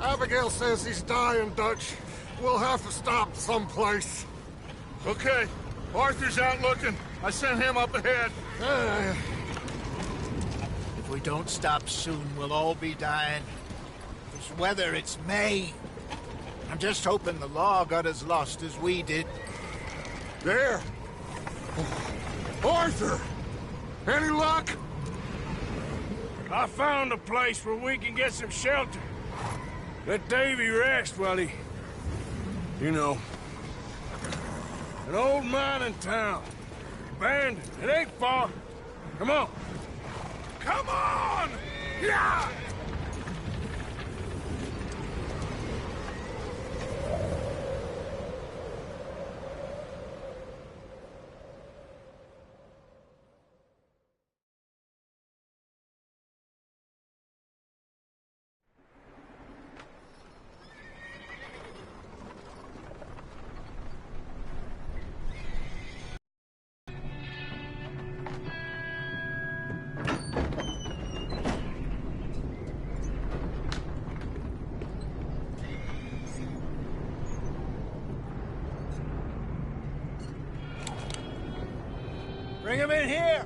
Abigail says he's dying, Dutch. We'll have to stop someplace. Okay. Arthur's out looking. I sent him up ahead. If we don't stop soon, we'll all be dying. This weather, it's May. I'm just hoping the law got as lost as we did. There! Arthur! Any luck? I found a place where we can get some shelter. Let Davy rest while he... You know. An old mining town. Abandoned. It ain't far. Come on. Come on! Yeah! Bring him in here!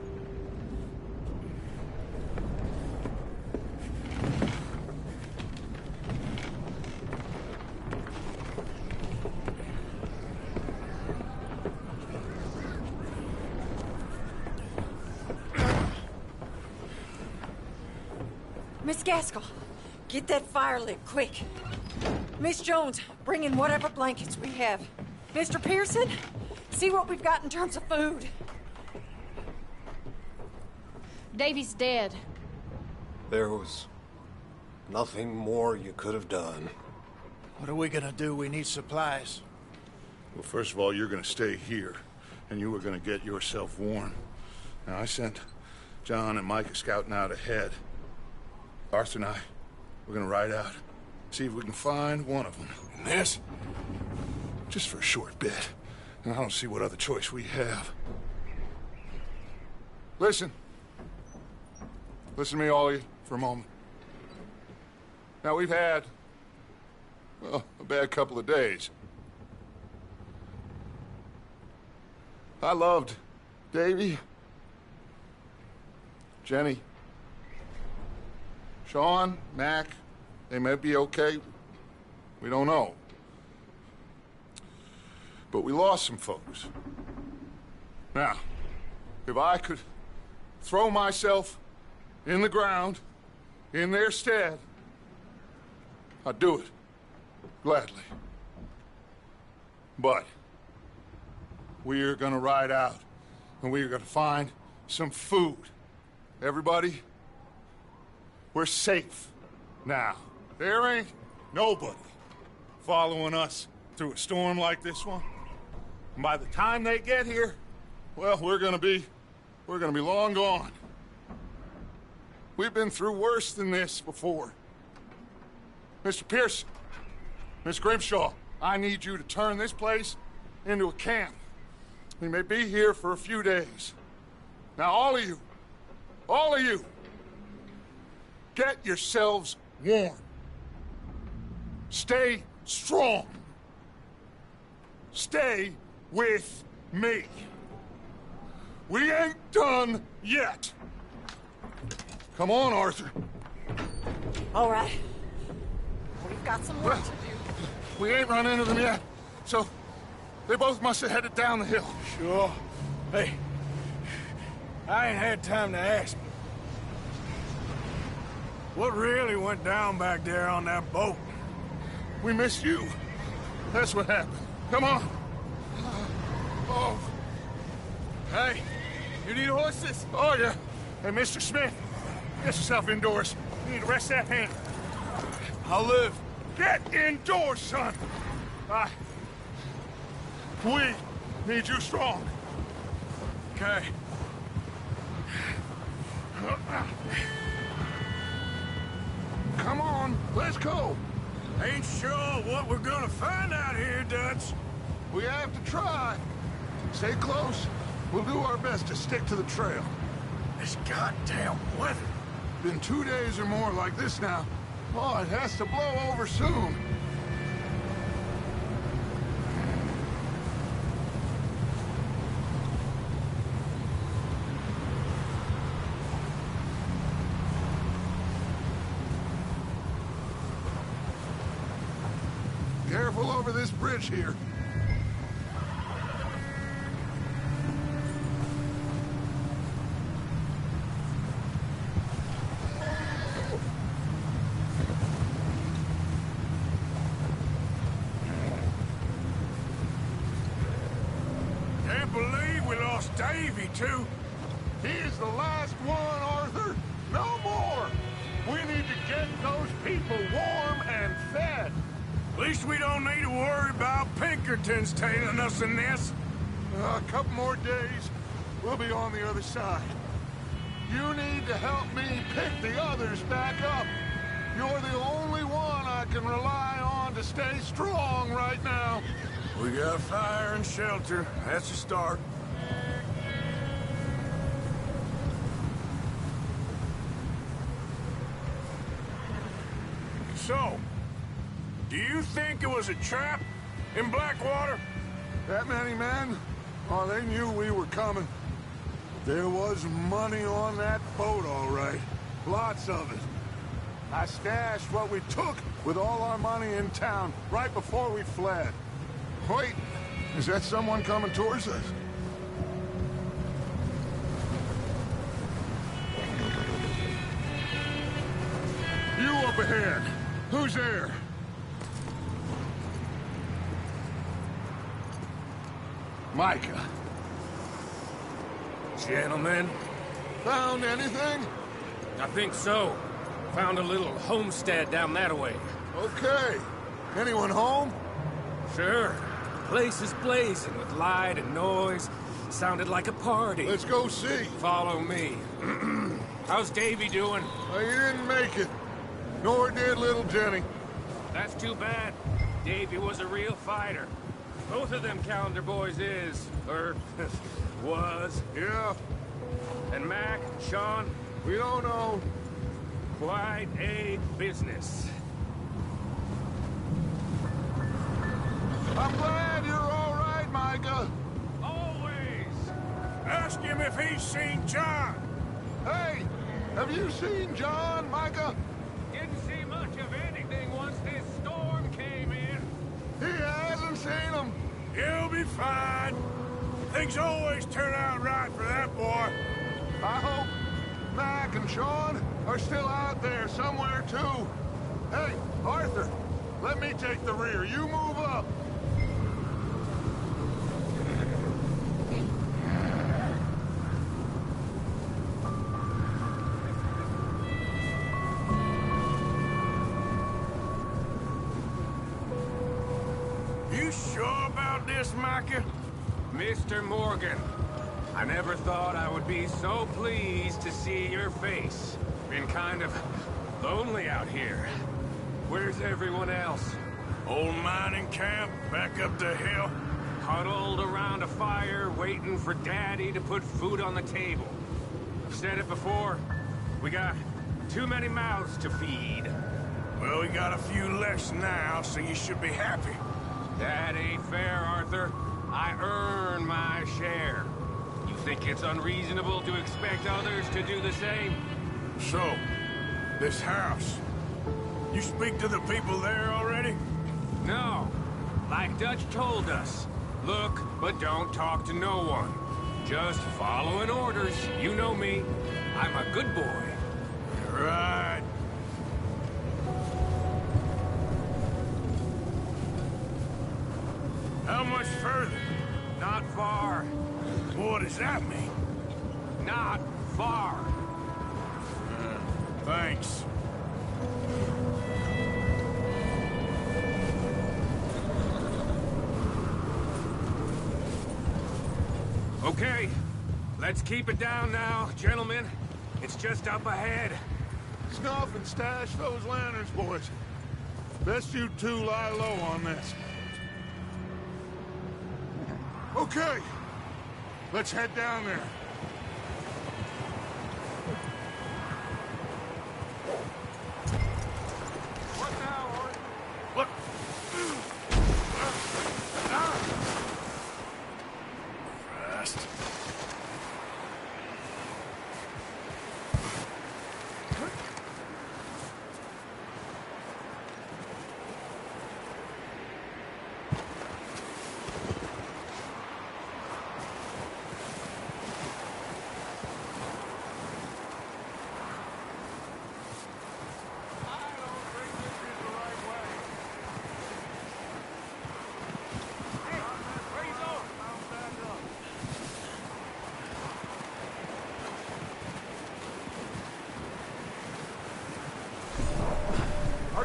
Miss Gaskell, get that fire lit, quick. Miss Jones, bring in whatever blankets we have. Mr. Pearson, see what we've got in terms of food. Davy's dead. There was nothing more you could have done. What are we gonna do? We need supplies. Well, first of all, you're gonna stay here, and you were gonna get yourself warm. Now, I sent John and Micah scouting out ahead. Arthur and I, we're gonna ride out, see if we can find one of them. And this? Just for a short bit. And I don't see what other choice we have. Listen. Listen to me, all of you, for a moment. Now, we've had, well, a bad couple of days. I loved Davy, Jenny, Sean, Mac. They may be okay. We don't know. But we lost some folks. Now, if I could throw myself in the ground, in their stead, I'd do it, gladly. But we're gonna ride out, and we're gonna find some food. Everybody, we're safe now. There ain't nobody following us through a storm like this one. And by the time they get here, well, we're gonna be long gone. We've been through worse than this before. Mr. Pearson, Miss Grimshaw, I need you to turn this place into a camp. We may be here for a few days. Now, all of you, get yourselves warm. Stay strong. Stay with me. We ain't done yet. Come on, Arthur. All right. We've got some work to do. We ain't run into them yet, so they both must have headed down the hill. Sure. Hey, I ain't had time to ask. What really went down back there on that boat? We missed you. That's what happened. Come on. Oh. Hey, you need horses? Oh, yeah. Hey, Mr. Smith, get yourself indoors. You need to rest that hand. I'll live. Get indoors, son. We need you strong. Okay. Come on, let's go. Ain't sure what we're gonna find out here, Dutch. We have to try. Stay close. We'll do our best to stick to the trail. This goddamn weather. Been 2 days or more like this now. Oh, it has to blow over soon. Careful over this bridge here. Can't believe we lost Davy, too. He is the last one, Arthur. No more. We need to get those people warm and fed. At least we don't need to worry about Pinkertons tailing us in this. A couple more days, we'll be on the other side. You need to help me pick the others back up. You're the only one I can rely on to stay strong right now. We got fire and shelter. That's a start. So, do you think it was a trap in Blackwater? That many men? Oh, they knew we were coming. There was money on that boat, all right. Lots of it. I stashed what we took with all our money in town right before we fled. Wait, is that someone coming towards us? You up ahead. Who's there? Micah. Gentlemen, Found anything? I think so. Found a little homestead down that way. Okay. Anyone home? Sure. Place is blazing with light and noise. Sounded like a party. Let's go see. Follow me. How's Davy doing? He didn't make it. Nor did little Jenny. That's too bad. Davy was a real fighter. Both of them Calendar boys is, or was. Yeah, And Mac, Sean, we don't know. quite a business. I'm glad you're all right, Micah. Always! Ask him if he's seen John. Hey, have you seen John, Micah? Didn't see much of anything once this storm came in. He hasn't seen him. He'll be fine. Things always turn out right for that boy. I hope Mac and Sean are still out there somewhere, too. Hey, Arthur, let me take the rear. You move up. You sure about this, Micah? Mr. Morgan, I never thought I would be so pleased to see your face. Been kind of lonely out here. Where's everyone else? Old mining camp back up the hill. Huddled around a fire, waiting for Daddy to put food on the table. I've said it before, we got too many mouths to feed. Well, we got a few less now, so you should be happy. That ain't fair, Arthur. I earn my share. You think it's unreasonable to expect others to do the same? So, this house. You speak to the people there already? No. Like Dutch told us. Look, but don't talk to no one. Just following orders. You know me. I'm a good boy. Right. How much further? Not far. What does that mean? Not far. Thanks. Okay, let's keep it down now, gentlemen. It's just up ahead. Snuff and stash those lanterns, boys. Best you two lie low on this. Okay, let's head down there.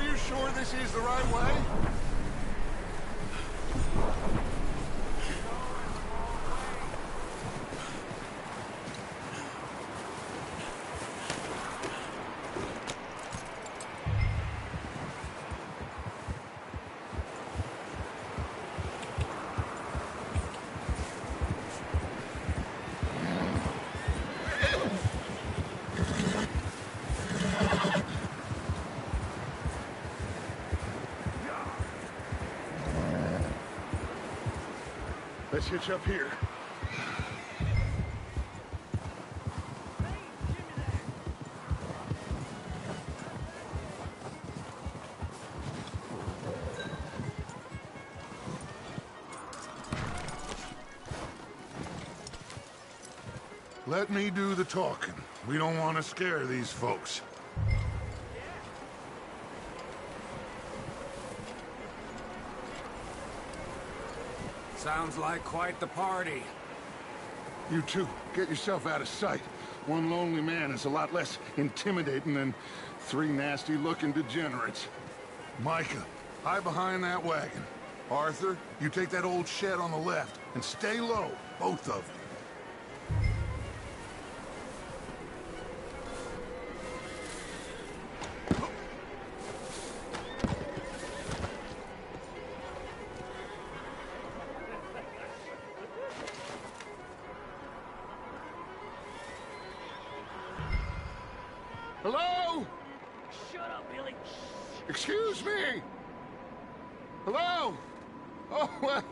Are you sure this is the right way? Let's hitch up here. Let me do the talking. We don't want to scare these folks. Sounds like quite the party. You two, get yourself out of sight. One lonely man is a lot less intimidating than three nasty-looking degenerates. Micah, hide behind that wagon. Arthur, you take that old shed on the left, and stay low, both of you. Hello? Shut up, Billy. Excuse me? Hello? Oh, well,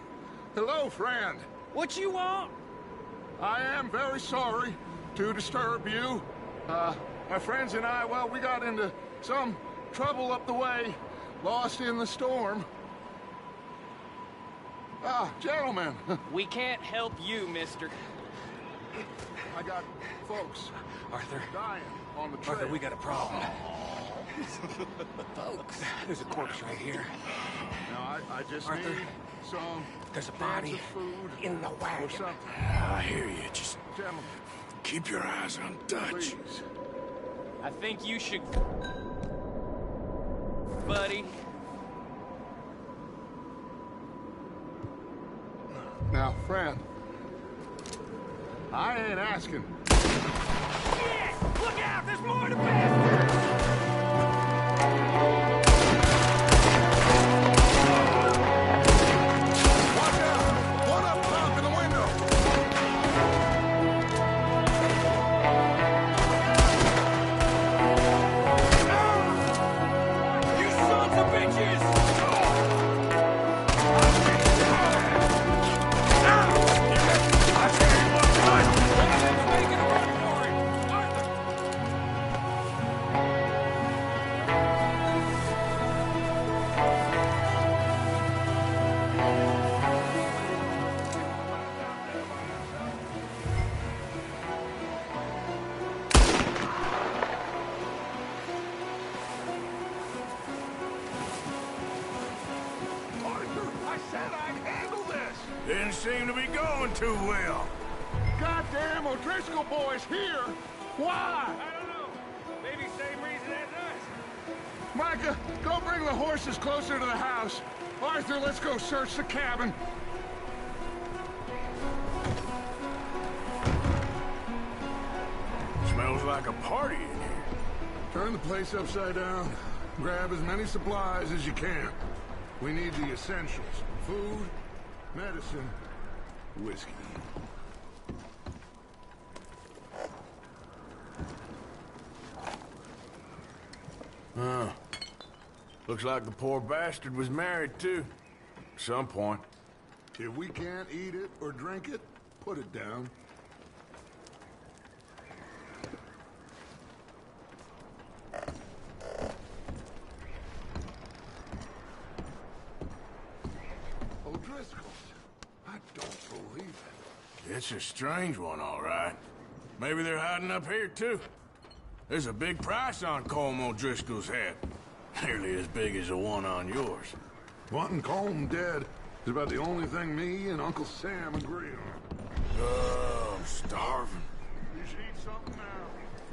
hello, friend. What you want? I am very sorry to disturb you. My friends and I, well, we got into some trouble up the way, lost in the storm. Gentlemen. We can't help you, mister. I got folks Arthur. dying on the trail. Arthur, we got a problem. Folks. There's a corpse right here. Now, I just Arthur, need some there's a cans body of food in the or wagon. something. I hear you. Just Gentlemen, keep your eyes on Dutch. please. I think you should... Buddy. Now, friend, I ain't asking. Shit! Look out! There's more to bastard! Watch out! One up top in the window! You sons of bitches! Arthur, I said I'd handle this! Didn't seem to be going too well. Goddamn O'Driscoll boys here! Why? I don't know. Maybe same reason as us. Micah, go bring the horses closer to the house. Arthur, let's go search the cabin. Smells like a party in here. Turn the place upside down. Grab as many supplies as you can. We need the essentials. Food, medicine, whiskey. Looks like the poor bastard was married, too. At some point. If we can't eat it or drink it, put it down. O'Driscoll's. I don't believe it. It's a strange one, all right. Maybe they're hiding up here, too. There's a big price on Colm O'Driscoll's head. Nearly as big as the one on yours. Wanting Colm dead is about the only thing me and Uncle Sam agree on. Oh, I'm starving. You should eat something now.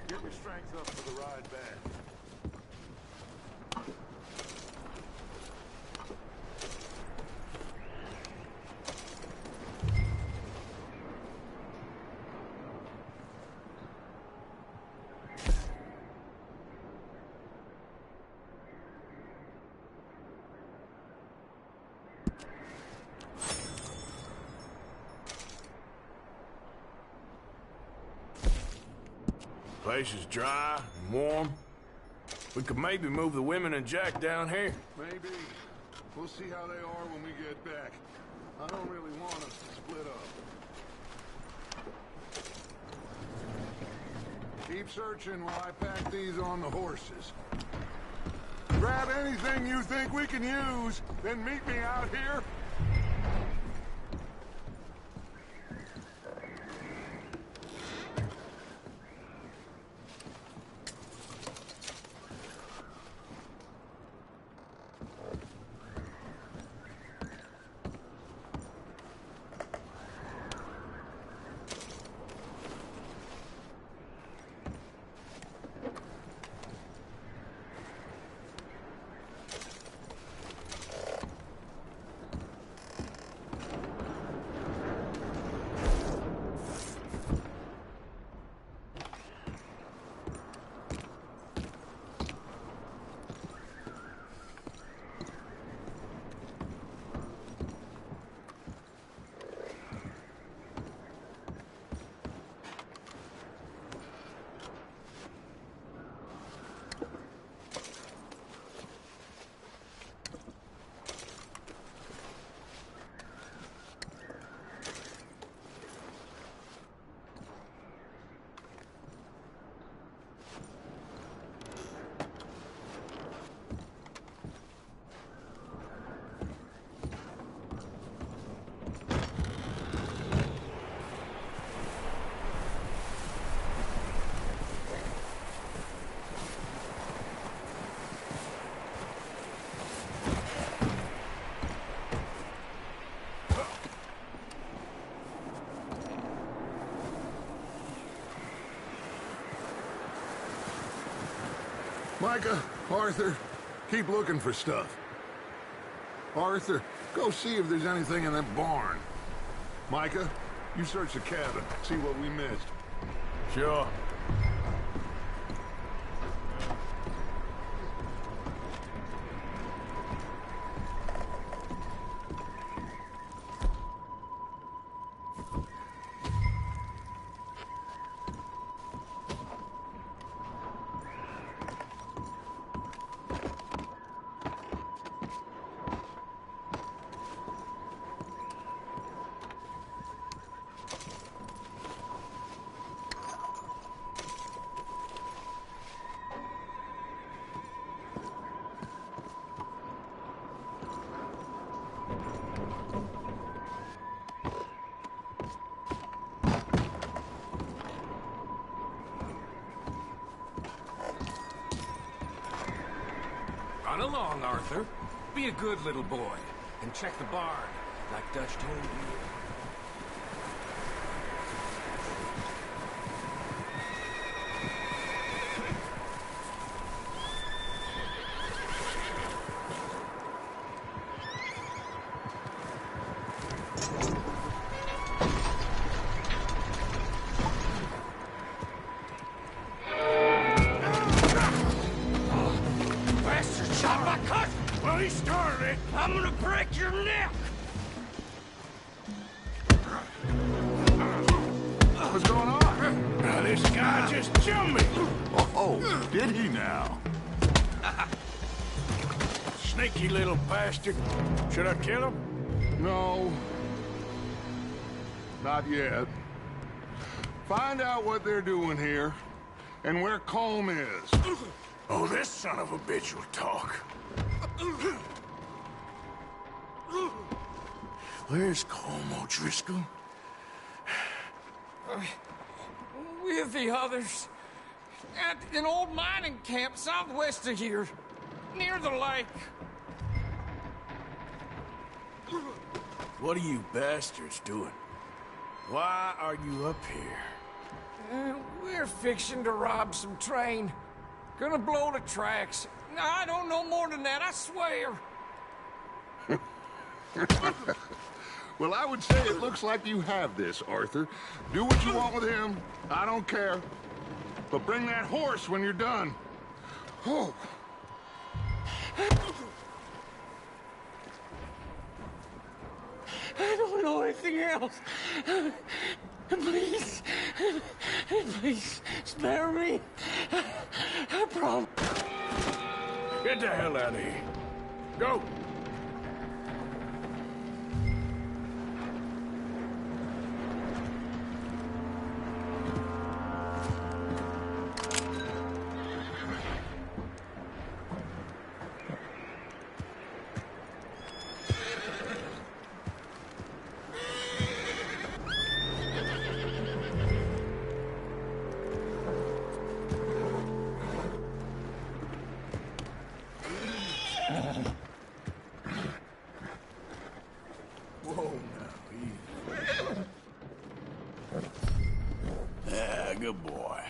Get your strength up for the ride back. Place is dry and warm. We could maybe move the women and Jack down here. Maybe. We'll see how they are when we get back. I don't really want us to split up. Keep searching while I pack these on the horses. Grab anything you think we can use, then meet me out here. Micah, Arthur, keep looking for stuff. Arthur, go see if there's anything in that barn. Micah, you search the cabin, see what we missed. Sure. Run along, Arthur. Be a good little boy. And check the barn, like Dutch told you. Well, he started it. I'm gonna break your neck. What's going on? Now, this guy just jumped me. Oh, did he now? Sneaky little bastard. Should I kill him? No. Not yet. Find out what they're doing here, and where Colm is. Oh, this son of a bitch will talk. Where's Colm O'Driscoll? With the others. At an old mining camp southwest of here. Near the lake. What are you bastards doing? Why are you up here? We're fixing to rob some train. Gonna blow the tracks. I don't know more than that, I swear. Well, I would say it looks like you have this, Arthur. Do what you want with him. I don't care. But bring that horse when you're done. Oh. I don't know anything else. Please, Please, spare me. I promise. Get the hell out of here. Go! Yeah, good boy.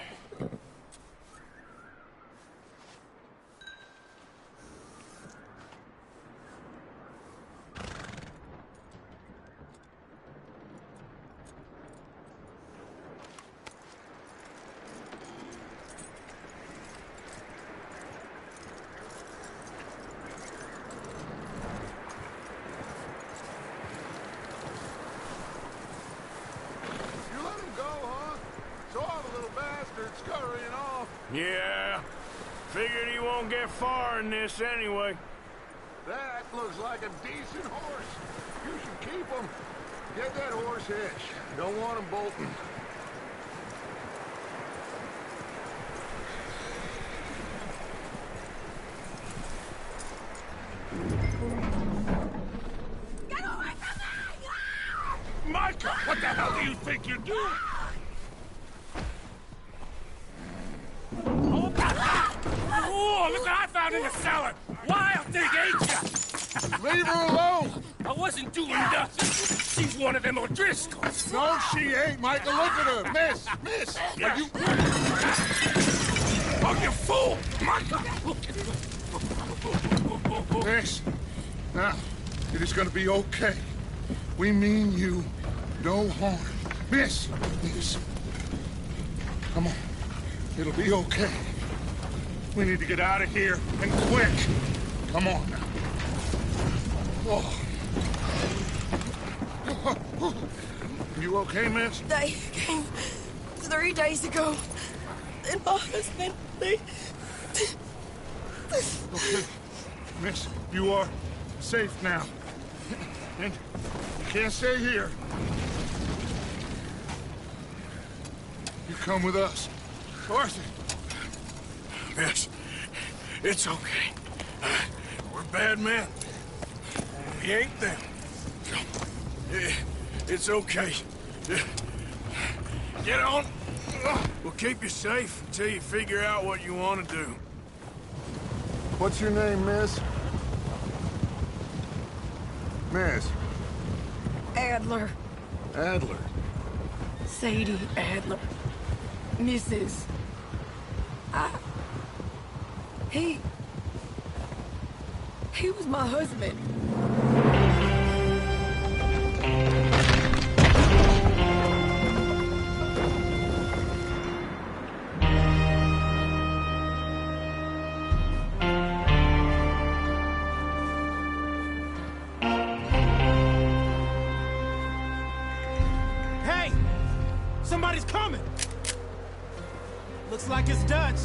Scurrying off. Yeah. Figured he won't get far in this anyway. That looks like a decent horse. You should keep him. Get that horse hitched. Don't want him bolting. Get away from me! Micah, what the hell do you think you're doing? Oh, look what I found in the cellar! Wild thing, ain't ya? Leave her alone! I wasn't doing nothing. She's one of them O'Driscolls. No, she ain't, Micah. Look at her. Miss! Are you... Oh, you fool! Micah! Miss, now, it is gonna be okay. We mean you no harm. Miss! Come on. It'll be okay. We need to get out of here, and quick. Come on now. Oh. You okay, miss? They came 3 days ago. And my husband, they... Okay. Miss, you are safe now. And you can't stay here. You come with us. Arthur. Miss, it's okay. We're bad men. We ain't them. It's okay. Get on. We'll keep you safe until you figure out what you want to do. What's your name, miss? Miss? Adler. Adler. Sadie Adler. Mrs. He was my husband. Hey! Somebody's coming! Looks like it's Dutch.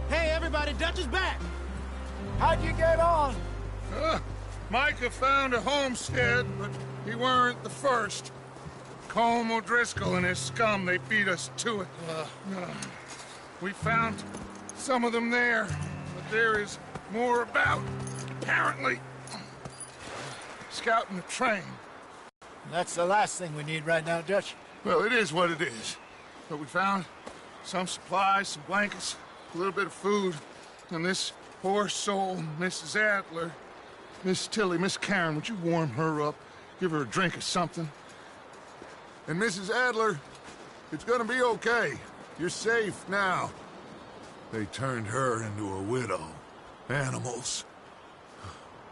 Hey, everybody, Dutch is back! How'd you get on? Micah found a homestead, but he weren't the first. Colm O'Driscoll and his scum, they beat us to it. We found some of them there, but there is more about, apparently. Scouting the train. That's the last thing we need right now, Dutch. Well, it is what it is. But we found some supplies, some blankets, a little bit of food, and this poor soul, Mrs. Adler. Miss Tilly, Miss Karen, would you warm her up? Give her a drink or something? And Mrs. Adler, it's gonna be okay. You're safe now. They turned her into a widow. Animals.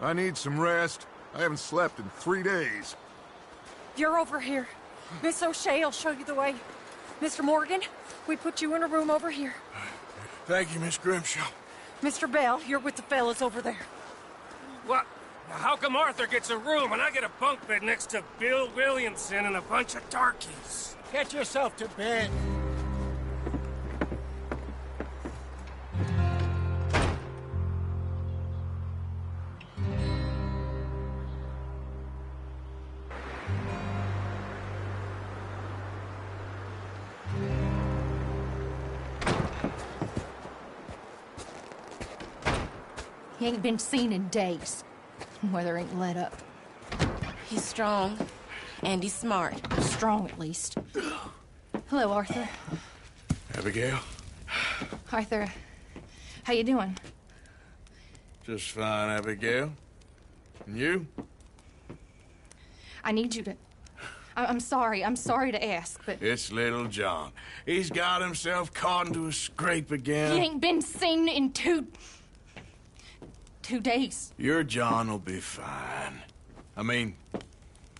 I need some rest. I haven't slept in 3 days. You're over here. Miss O'Shea will show you the way. Mr. Morgan, we put you in a room over here. Thank you, Miss Grimshaw. Mr. Bell, you're with the fellas over there. What? Now, how come Arthur gets a room and I get a bunk bed next to Bill Williamson and a bunch of darkies? Get yourself to bed. He ain't been seen in days. Weather ain't let up. He's strong, and he's smart. Strong, at least. Hello, Arthur. Abigail? Arthur, how you doing? Just fine, Abigail. And you? I need you to... I'm sorry to ask, but... It's little John. He's got himself caught into a scrape again. He ain't been seen in 2 days. Your John will be fine. I mean,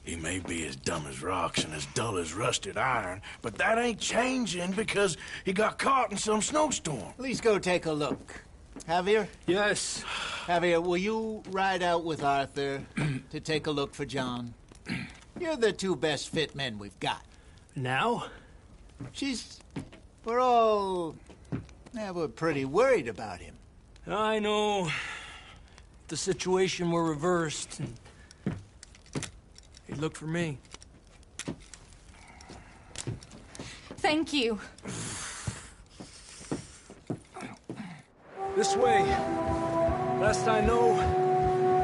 he may be as dumb as rocks and as dull as rusted iron, but that ain't changing because he got caught in some snowstorm. Please go take a look. Javier? Yes. Javier, will you ride out with Arthur to take a look for John? You're the 2 best fit men we've got. Now? We're pretty worried about him. I know. If the situation were reversed, and he'd look for me. Thank you. This way. Last I know,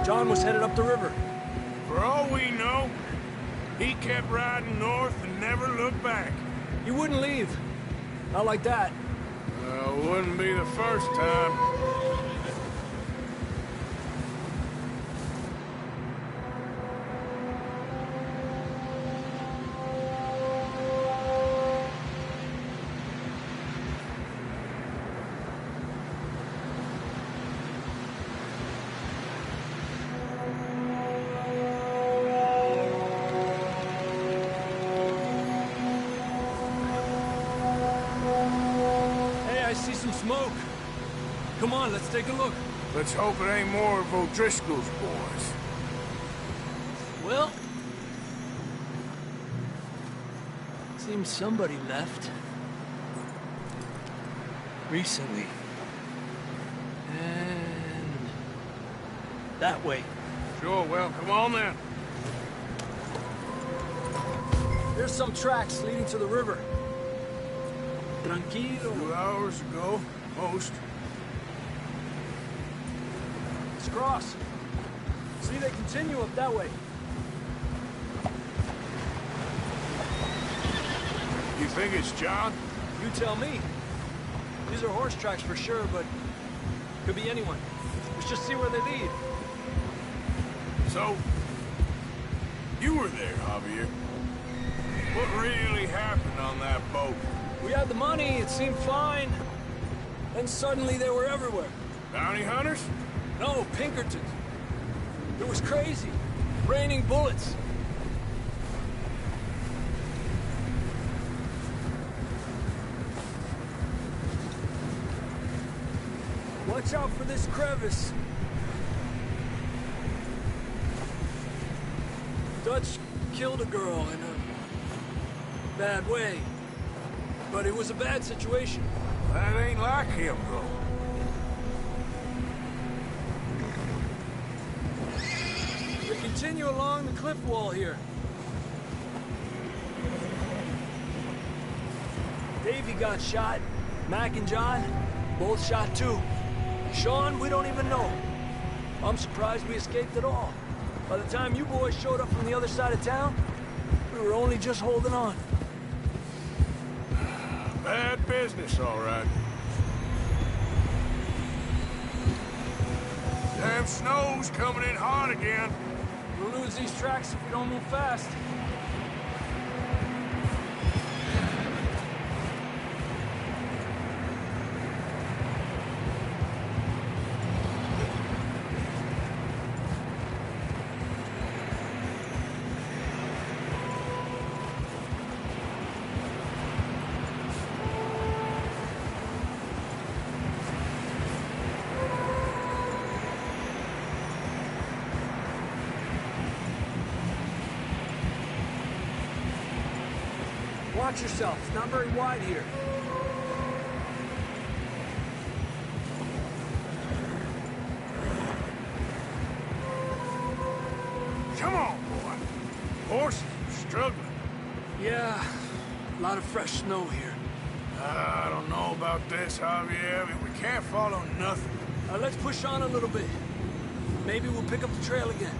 John was headed up the river. For all we know, he kept riding north and never looked back. He wouldn't leave. Not like that. Wouldn't be the first time. Smoke. Come on, let's take a look. Let's hope it ain't more of O'Driscoll's boys. Well, seems somebody left. Recently. And that way. Sure, well, come on then. There's some tracks leading to the river. Tranquilo. 2 hours ago, most. Let's cross. See, they continue up that way. You think it's John? You tell me. These are horse tracks for sure, but could be anyone. Let's just see where they lead. So, you were there, Javier. What really happened on that boat? We had the money, it seemed fine. Then suddenly they were everywhere. Bounty hunters? No, Pinkertons. It was crazy. Raining bullets. Watch out for this crevice. Dutch killed a girl in a bad way. But it was a bad situation. That ain't like him, though. We continue along the cliff wall here. Davey got shot. Mac and John, both shot too. Sean, we don't even know. I'm surprised we escaped at all. By the time you boys showed up from the other side of town, we were only just holding on. Bad business, all right. Damn snow's coming in hot again. We'll lose these tracks if we don't move fast. Watch yourself. It's not very wide here. Come on, boy. Horses are struggling. Yeah, a lot of fresh snow here. I don't know about this, Javier. We can't follow nothing. Let's push on a little bit. Maybe we'll pick up the trail again.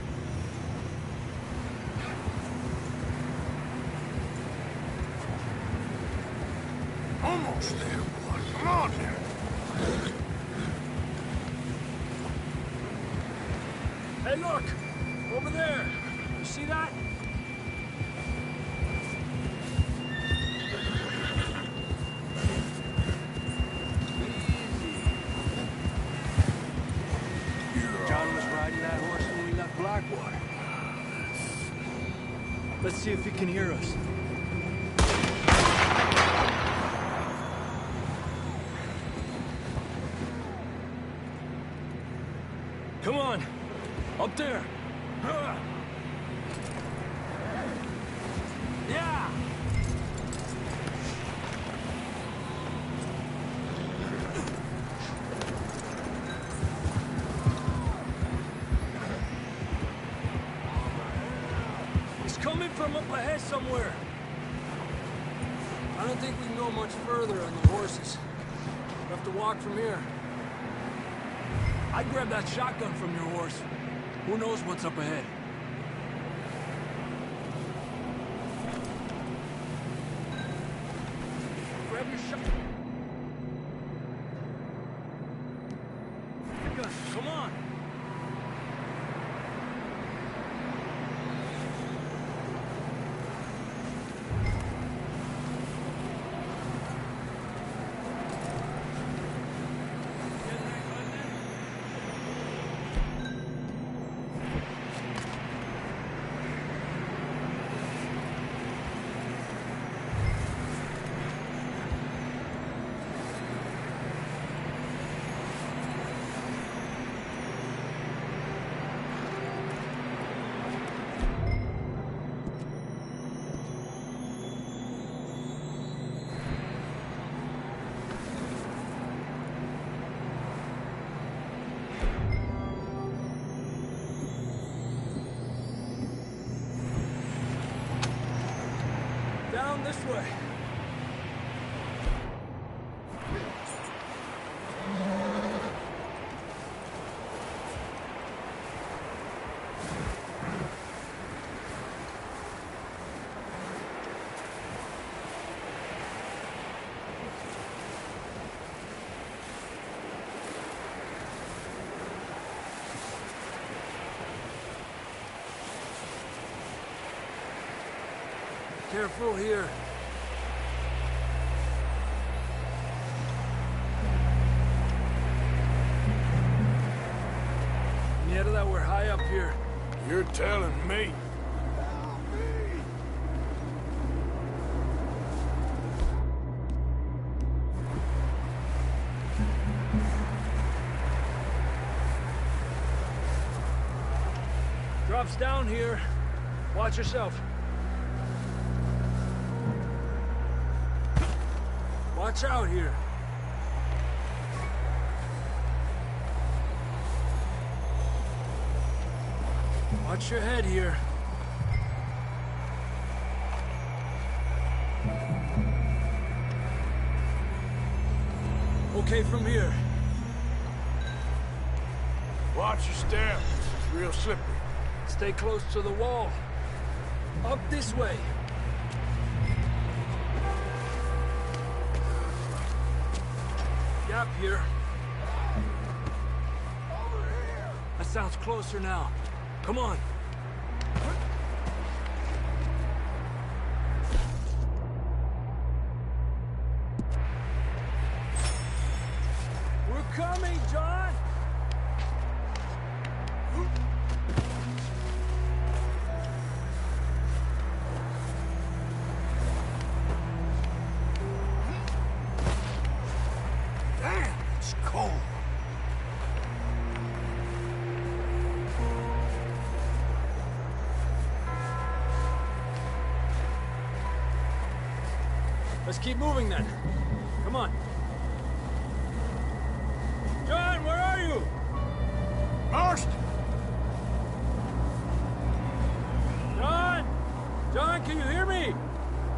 Almost there, boy. Come on now. Hey, look! Over there. You see that? John was riding that horse when we left Blackwater. Let's see if he can hear us. Come on! Up there! Yeah! He's coming from up ahead somewhere. I don't think we can go much further on the horses. We'll have to walk from here. I'd grab that shotgun from your horse. Who knows what's up ahead? Grab your shotgun. Come on. Down this way. Careful here. Nieta, that we're high up here. You're telling me. Drops down here. Watch yourself. Watch out here. Watch your head here. Okay from here. Watch your step. It's real slippery. Stay close to the wall. Up this way. Gap here. That sounds closer now. Come on. We're coming, John! Damn, it's cold. Let's keep moving then. Come on. John, where are you? Marston! John! John, can you hear me?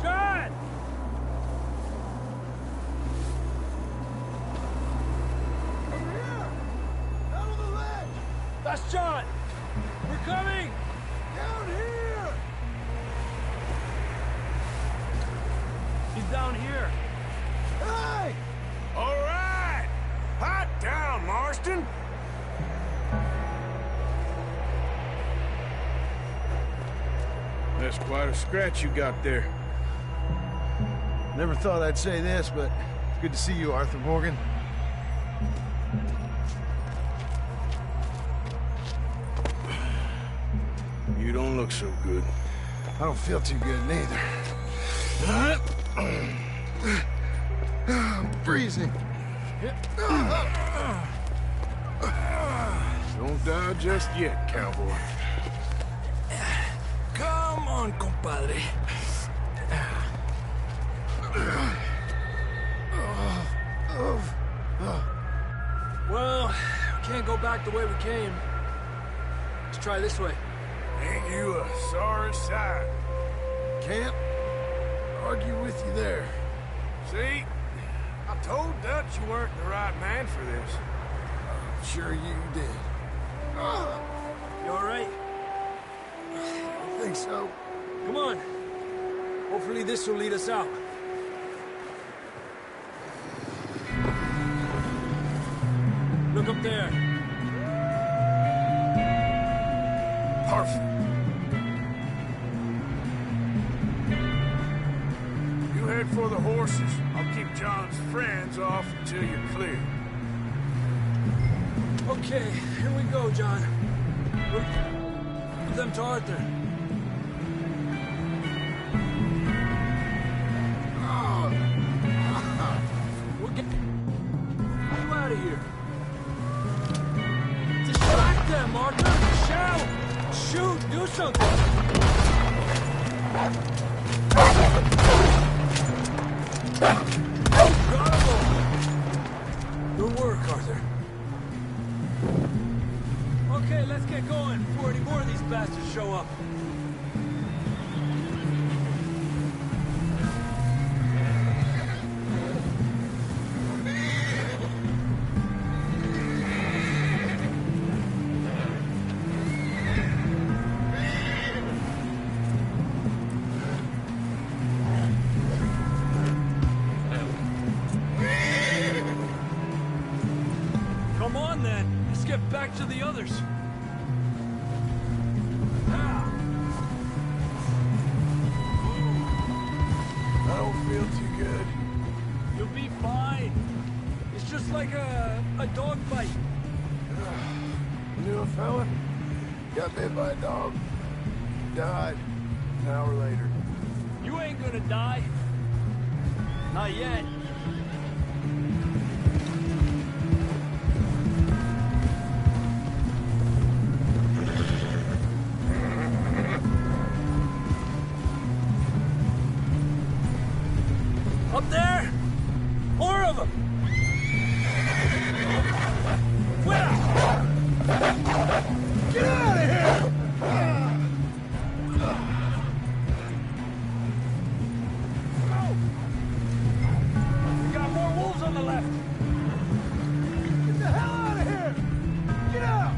John! Over here! Out on the ledge! That's John! We're coming! Down here! He's down here. Hey! All right! Hot down, Marston! That's quite a scratch you got there. Never thought I'd say this, but it's good to see you, Arthur Morgan. You don't look so good. I don't feel too good neither. I'm freezing. Don't die just yet, cowboy. Come on, compadre. Well, we can't go back the way we came. Let's try this way. Ain't you a sorry sight? Can't argue with you there. See? I told Dutch you weren't the right man for this. Sure you did. You all right? I think so. Come on. Hopefully this will lead us out. Look up there. Perfect. You head for the horses. I'll keep John's friends off until you're clear. Okay, here we go, John. Give them to Arthur. We'll get you out of here. Distract them, Arthur! Shout! Shoot! Do something! Incredible! Good work, Arthur. Okay, let's get going before any more of these bastards show up. Come on then, let's get back to the others. I don't feel too good. You'll be fine. It's just like a dog bite. Knew a fella? Got bit by a dog. Died. An hour later. You ain't gonna die. Not yet. Up there! More of them! Fuera! Get out of here! We got more wolves on the left! Get the hell out of here! Get out!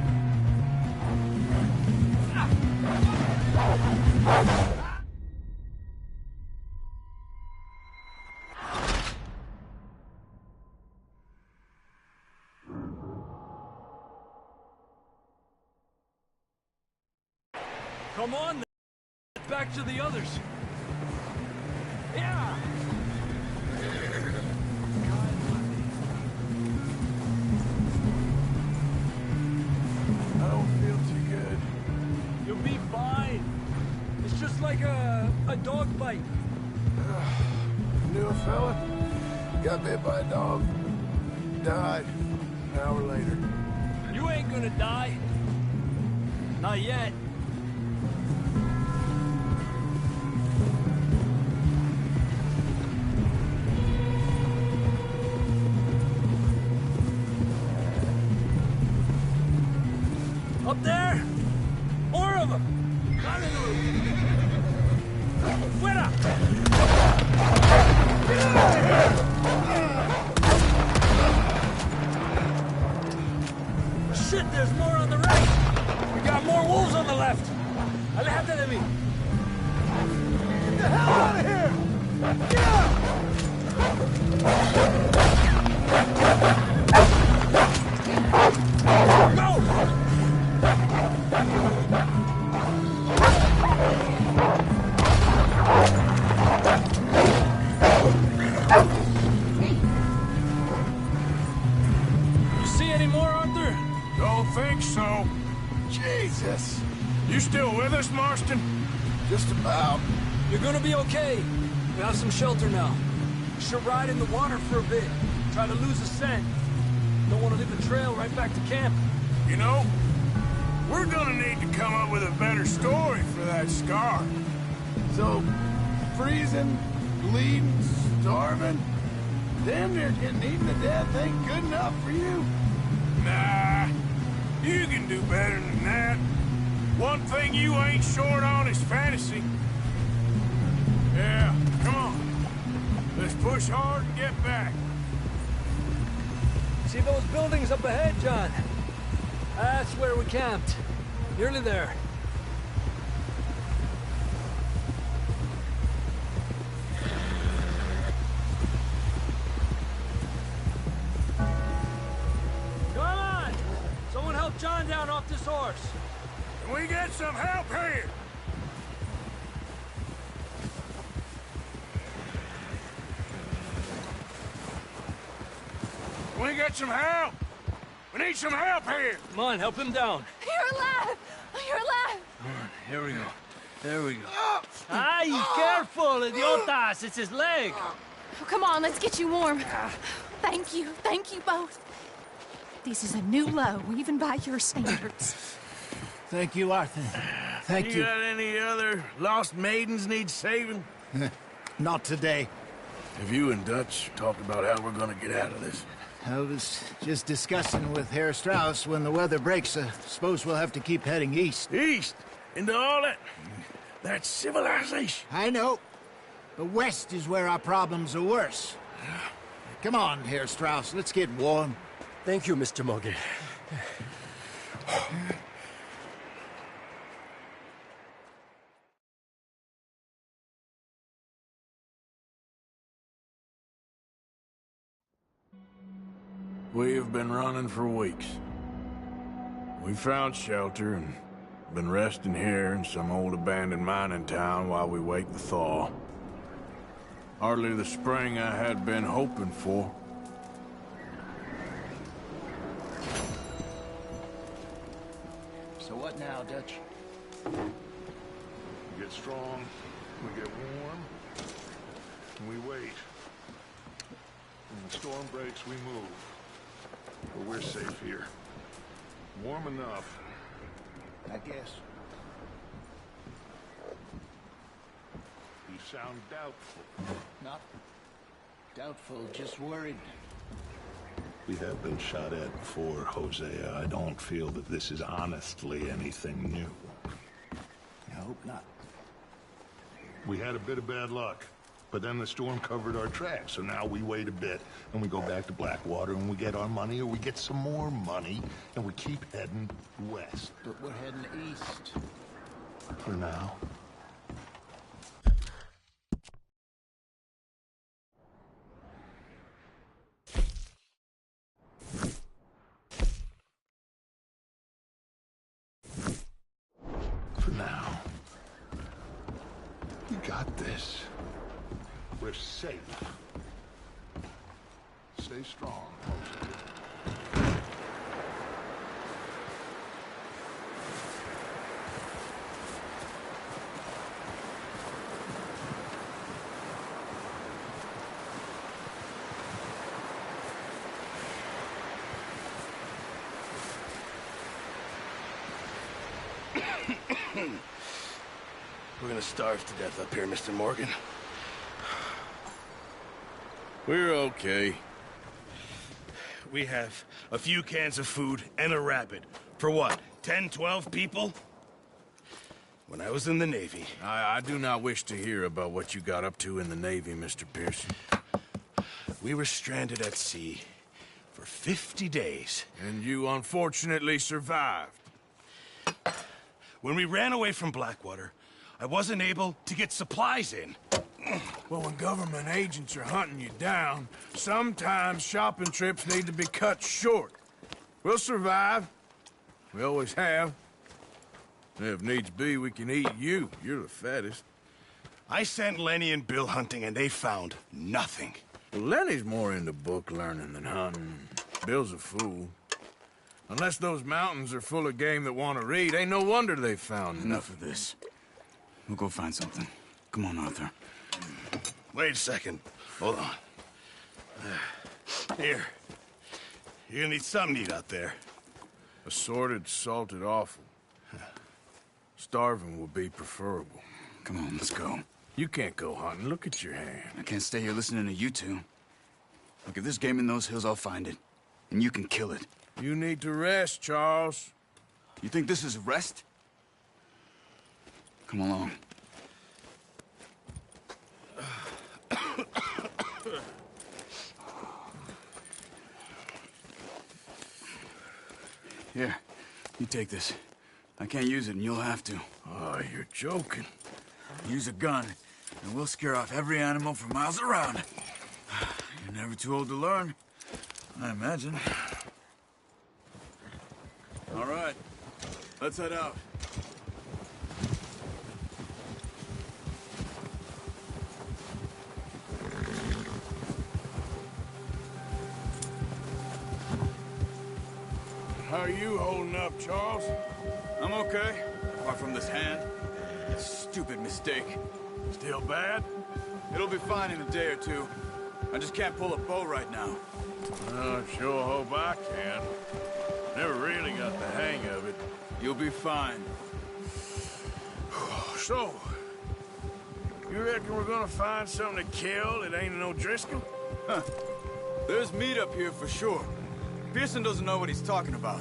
Come on, then. Back to the others. Yeah. I don't feel too good. You'll be fine. It's just like a dog bite. Knew a fella? Got bit by a dog. Died. An hour later. You ain't gonna die. Not yet. Up there? More of them! Got in the roof! Fuera! Get out of here! Shit, there's more on the right! We got more wolves on the left! Aléjate de mí! Get the hell out of here! Get out! Go! You see any more, Arthur? Don't think so. Jesus! You still with us, Marston? Just about. You're gonna be okay. We have some shelter now. Should ride in the water for a bit. Try to lose a scent. Don't want to leave a trail right back to camp. You know, we're gonna need to come up with a better story for that scar. So, freezing, bleeding, starving, damn near getting eaten to death ain't good enough for you? Nah, you can do better than that. One thing you ain't short on is fantasy. Yeah, come on. Let's push hard and get back. See those buildings up ahead, John? That's where we camped. Nearly there. Come on! Someone help John down off this horse. Can we get some help here? Can we get some help? We need some help here! Come on, help him down. You're alive! You're alive! Here we go. There we go. Ay, careful, idiotas! It's his leg! Oh, come on, let's get you warm. Thank you both. This is a new low, even by your standards. Thank you, Arthur. Thank you. You got any other lost maidens need saving? Not today. Have you and Dutch talked about how we're gonna get out of this? I was just discussing with Herr Strauss when the weather breaks. I suppose we'll have to keep heading east. East? Into all that civilization? I know. The west is where our problems are worse. Come on, Herr Strauss. Let's get warm. Thank you, Mr. Morgan. We have been running for weeks. We found shelter and been resting here in some old abandoned mining town while we wait the thaw. Hardly the spring I had been hoping for. So what now, Dutch? We get strong, we get warm, and we wait. When the storm breaks, we move. But we're safe here. Warm enough. I guess. You sound doubtful. Not doubtful, just worried. We have been shot at before, Hosea. I don't feel that this is honestly anything new. I hope not. We had a bit of bad luck, but then the storm covered our tracks, so now we wait a bit, and we go back to Blackwater, and we get our money, or we get some more money, and we keep heading west. But we're heading east. For now. For now. We got this. We're safe. Stay strong, most of you. We're gonna starve to death up here, Mr. Morgan. We're okay. We have a few cans of food and a rabbit. For what, 10, 12 people? When I was in the Navy... I do not wish to hear about what you got up to in the Navy, Mr. Pearson. We were stranded at sea for 50 days. And you unfortunately survived. When we ran away from Blackwater, I wasn't able to get supplies in. Well, when government agents are hunting you down, sometimes shopping trips need to be cut short. We'll survive. We always have. If needs be, we can eat you. You're the fattest. I sent Lenny and Bill hunting, and they found nothing. Well, Lenny's more into book learning than hunting. Bill's a fool. Unless those mountains are full of game that want to read, ain't no wonder they found Enough of this. We'll go find something. Come on, Arthur. Wait a second. Hold on. Here. You're gonna need something to eat out there. Assorted, salted offal. Starving would be preferable. Come on, let's go. You can't go hunting. Look at your hand. I can't stay here listening to you two. Look, if there's game in those hills, I'll find it. And you can kill it. You need to rest, Charles. You think this is rest? Come along. Here, you take this. I can't use it, and you'll have to. Oh, you're joking. Use a gun, and we'll scare off every animal for miles around. You're never too old to learn, I imagine. All right, let's head out. How are you holding up, Charles? I'm okay, apart from this hand. Stupid mistake. Still bad? It'll be fine in a day or two. I just can't pull a bow right now. I sure hope I can. Never really got the hang of it. You'll be fine. So, you reckon we're gonna find something to kill that ain't no Driscoll? Huh. There's meat up here for sure. Pearson doesn't know what he's talking about.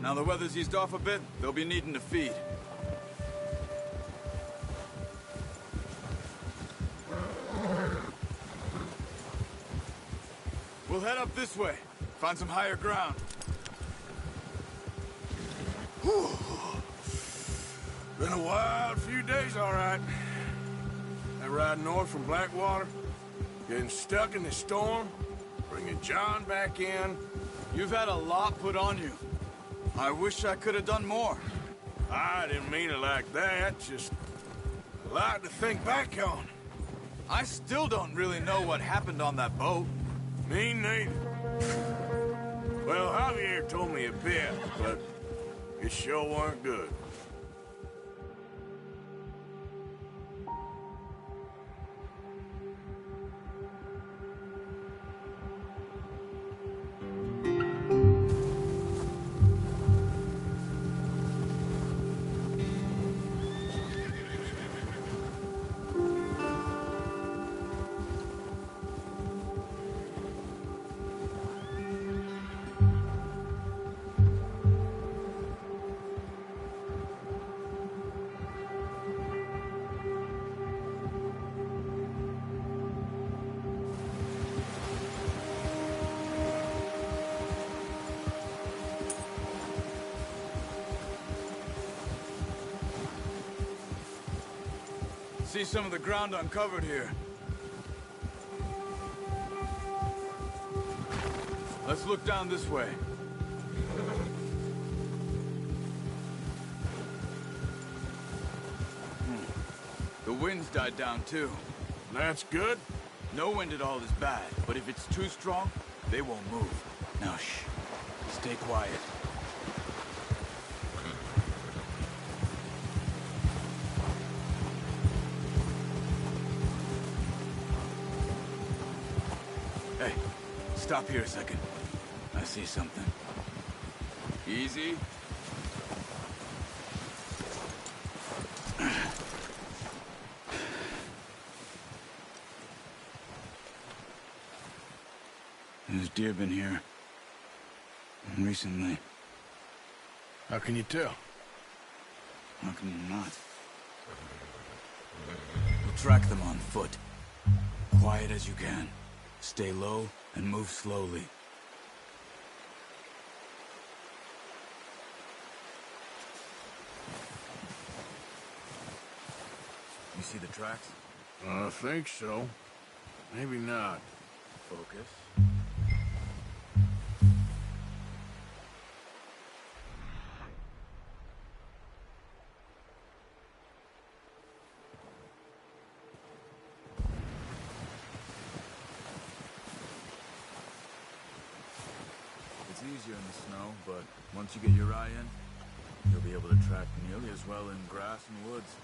Now the weather's eased off a bit, they'll be needing to feed. We'll head up this way. Find some higher ground. Whew. Been a wild few days, all right. That ride north from Blackwater, getting stuck in the storm, bringing John back in. You've had a lot put on you. I wish I could have done more. I didn't mean it like that, just a lot to think back on. I still don't really know what happened on that boat. Me neither. Well, Javier told me a bit, but it sure weren't good. See some of the ground uncovered here. Let's look down this way. The wind's died down too. That's good. No wind at all is bad, but if it's too strong, they won't move. Now shh. Stay quiet. Hey, stop here a second. I see something. Easy. There's deer been here. Recently. How can you tell? How can you not? We'll track them on foot. Quiet as you can. Stay low and move slowly. You see the tracks? I think so. Maybe not. Focus. It's easier in the snow, but once you get your eye in, you'll be able to track nearly as well in grass and woods.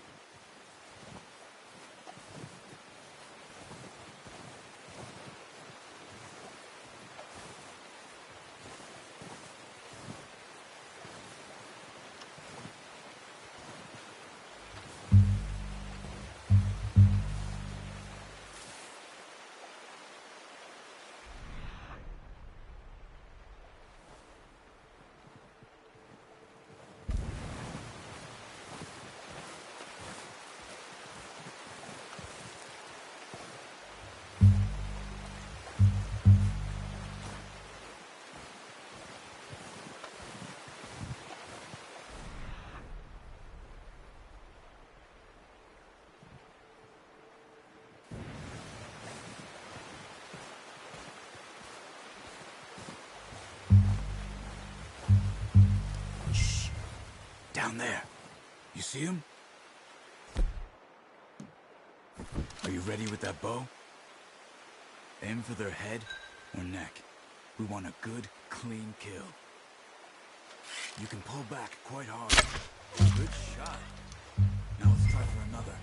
Down there. You see him? Are you ready with that bow? Aim for their head or neck. We want a good, clean kill. You can pull back quite hard. Good shot. Now let's try for another.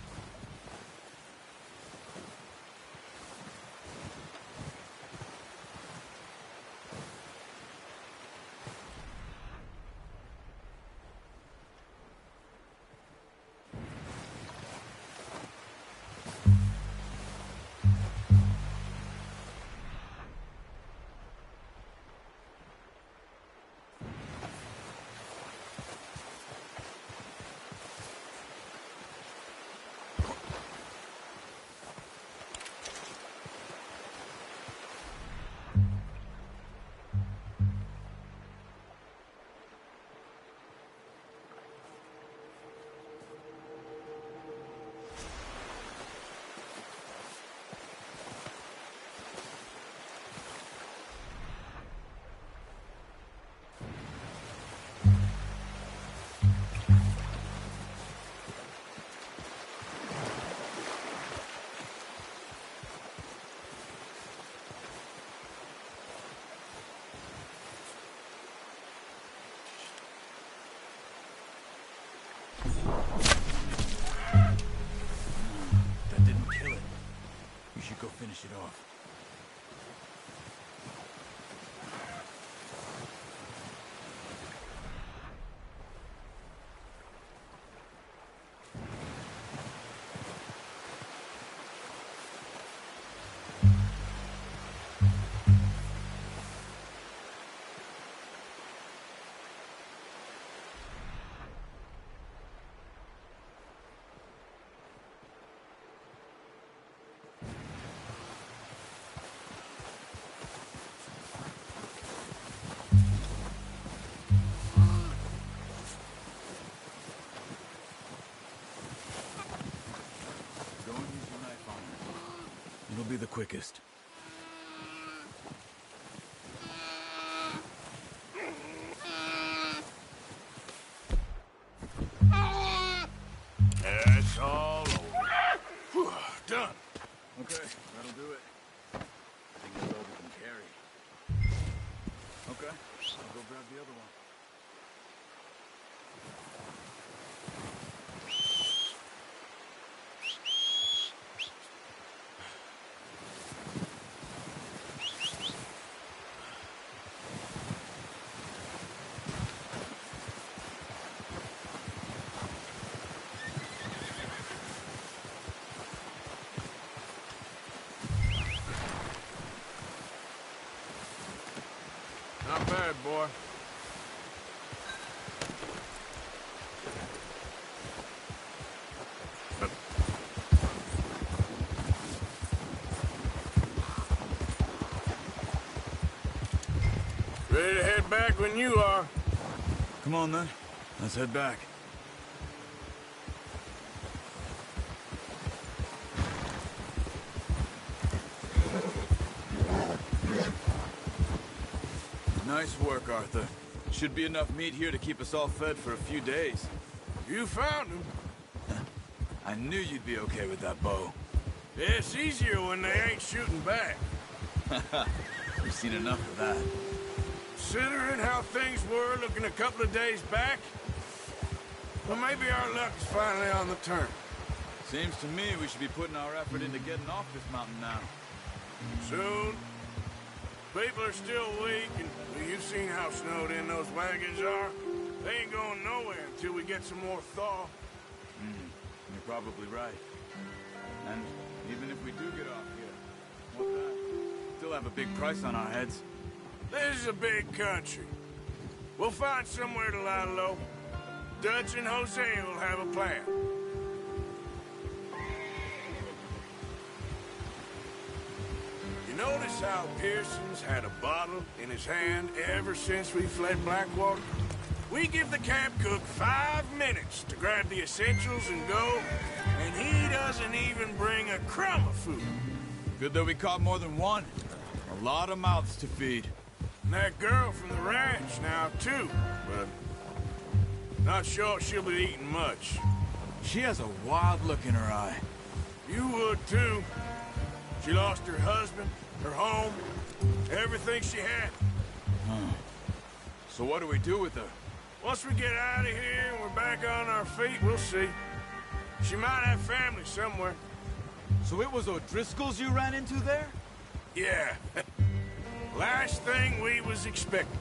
That didn't kill it. You should go finish it off. It'll be the quickest. It's all over. Whew, done. Okay, that'll do it. I think that's all we can carry. Okay, I'll go grab the other one. Not bad, boy. back when you are. Come on, then. Let's head back. Nice work, Arthur. Should be enough meat here to keep us all fed for a few days. You found him. I knew you'd be okay with that bow. Yeah, it's easier when they ain't shooting back. We've seen enough of that. Considering how things were looking a couple of days back, well, maybe our luck is finally on the turn. Seems to me we should be putting our effort into getting off this mountain now. Soon. People are still weak, and you've seen how snowed in those wagons are. They ain't going nowhere until we get some more thaw. You're probably right. And even if we do get off here, what then? Still have a big price on our heads. This is a big country. We'll find somewhere to lie low. Dutch and Jose will have a plan. You notice how Pearson's had a bottle in his hand ever since we fled Blackwater? We give the camp cook 5 minutes to grab the essentials and go, and he doesn't even bring a crumb of food. Good that we caught more than one. A lot of mouths to feed. And that girl from the ranch now, too, but not sure she'll be eating much. She has a wild look in her eye. You would, too. She lost her husband, her home, everything she had. So what do we do with her? Once we get out of here and we're back on our feet, we'll see. She might have family somewhere. So it was O'Driscoll's you ran into there? Yeah. Last thing we was expecting.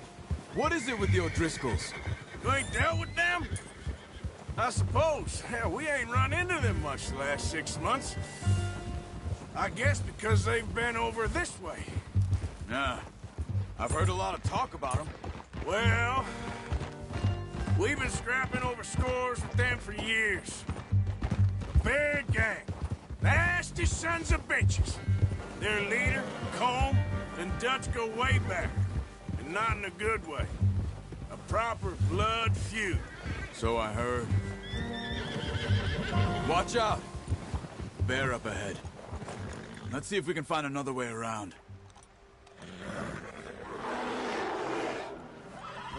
What is it with the O'Driscolls? You ain't dealt with them? I suppose. Hell, we ain't run into them much the last 6 months. I guess because they've been over this way. Nah. I've heard a lot of talk about them. Well, we've been scrapping over scores with them for years. A big gang. Nasty sons of bitches. Their leader, Combe, and Dutch go way back. And not in a good way. A proper blood feud. So I heard. Watch out! Bear up ahead. Let's see if we can find another way around.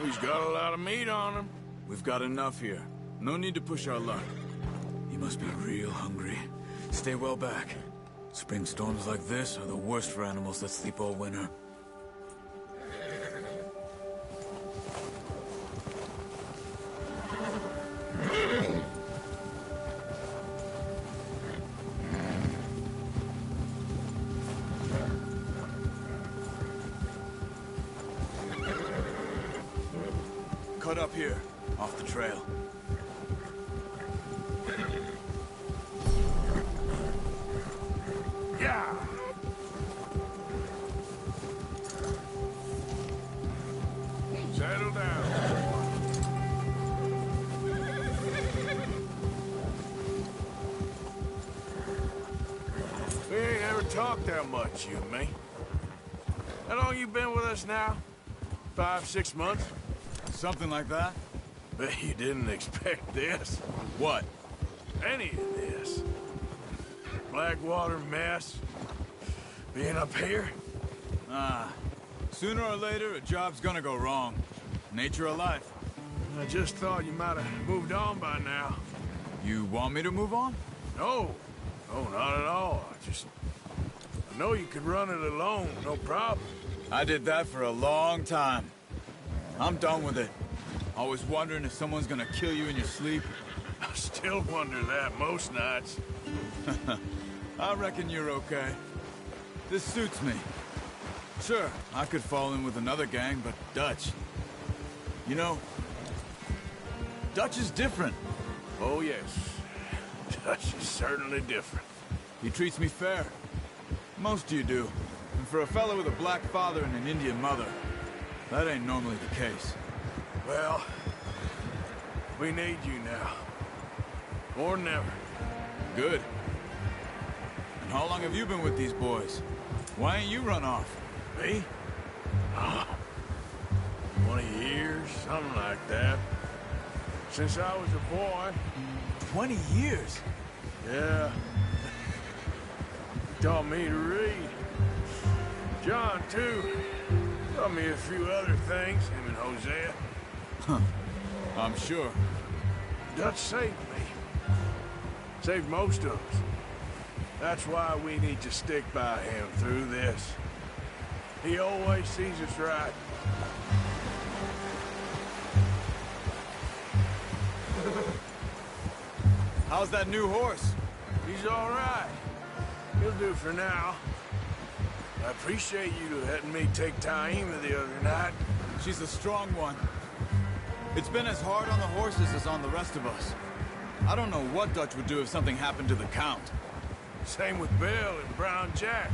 He's got a lot of meat on him. We've got enough here. No need to push our luck. He must be real hungry. Stay well back. Spring storms like this are the worst for animals that sleep all winter. Cut up here, off the trail. Yeah! Settle down. We ain't ever talked that much, you and me. How long you been with us now? 5, 6 months? Something like that? Bet you didn't expect this. What? Any of this. Blackwater mess. Being up here. Sooner or later, a job's gonna go wrong. Nature of life. I just thought you might have moved on by now. You want me to move on? No. No, not at all. I know you could run it alone, no problem. I did that for a long time. I'm done with it. Always wondering if someone's gonna kill you in your sleep. I still wonder that most nights. I reckon you're okay. This suits me. Sure, I could fall in with another gang, but Dutch... You know, Dutch is different. Oh, yes. Dutch is certainly different. He treats me fair. Most of you do. And for a fellow with a black father and an Indian mother, that ain't normally the case. Well, we need you now. More than ever. Good. And how long have you been with these boys? Why ain't you run off? Me? Oh. One of something like that. Since I was a boy. 20 years? Yeah. He taught me to read. John, too. Taught me a few other things, him and Hosea. Huh. I'm sure. Dutch saved me. Saved most of us. That's why we need to stick by him through this. He always sees us right. How's that new horse? He's all right. He'll do for now. I appreciate you letting me take Taima the other night. She's a strong one. It's been as hard on the horses as on the rest of us. I don't know what Dutch would do if something happened to the Count. Same with Bill and Brown Jack.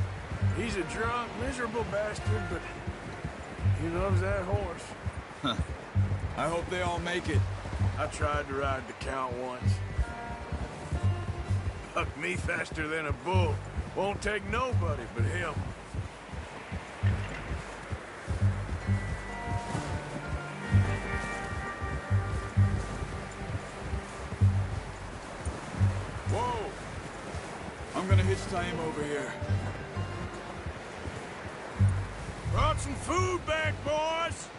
He's a drunk, miserable bastard, but he loves that horse. Huh. I hope they all make it. I tried to ride the Count once. Bucked me faster than a bull. Won't take nobody but him. Whoa! I'm gonna hitch Taima over here. Brought some food back, boys!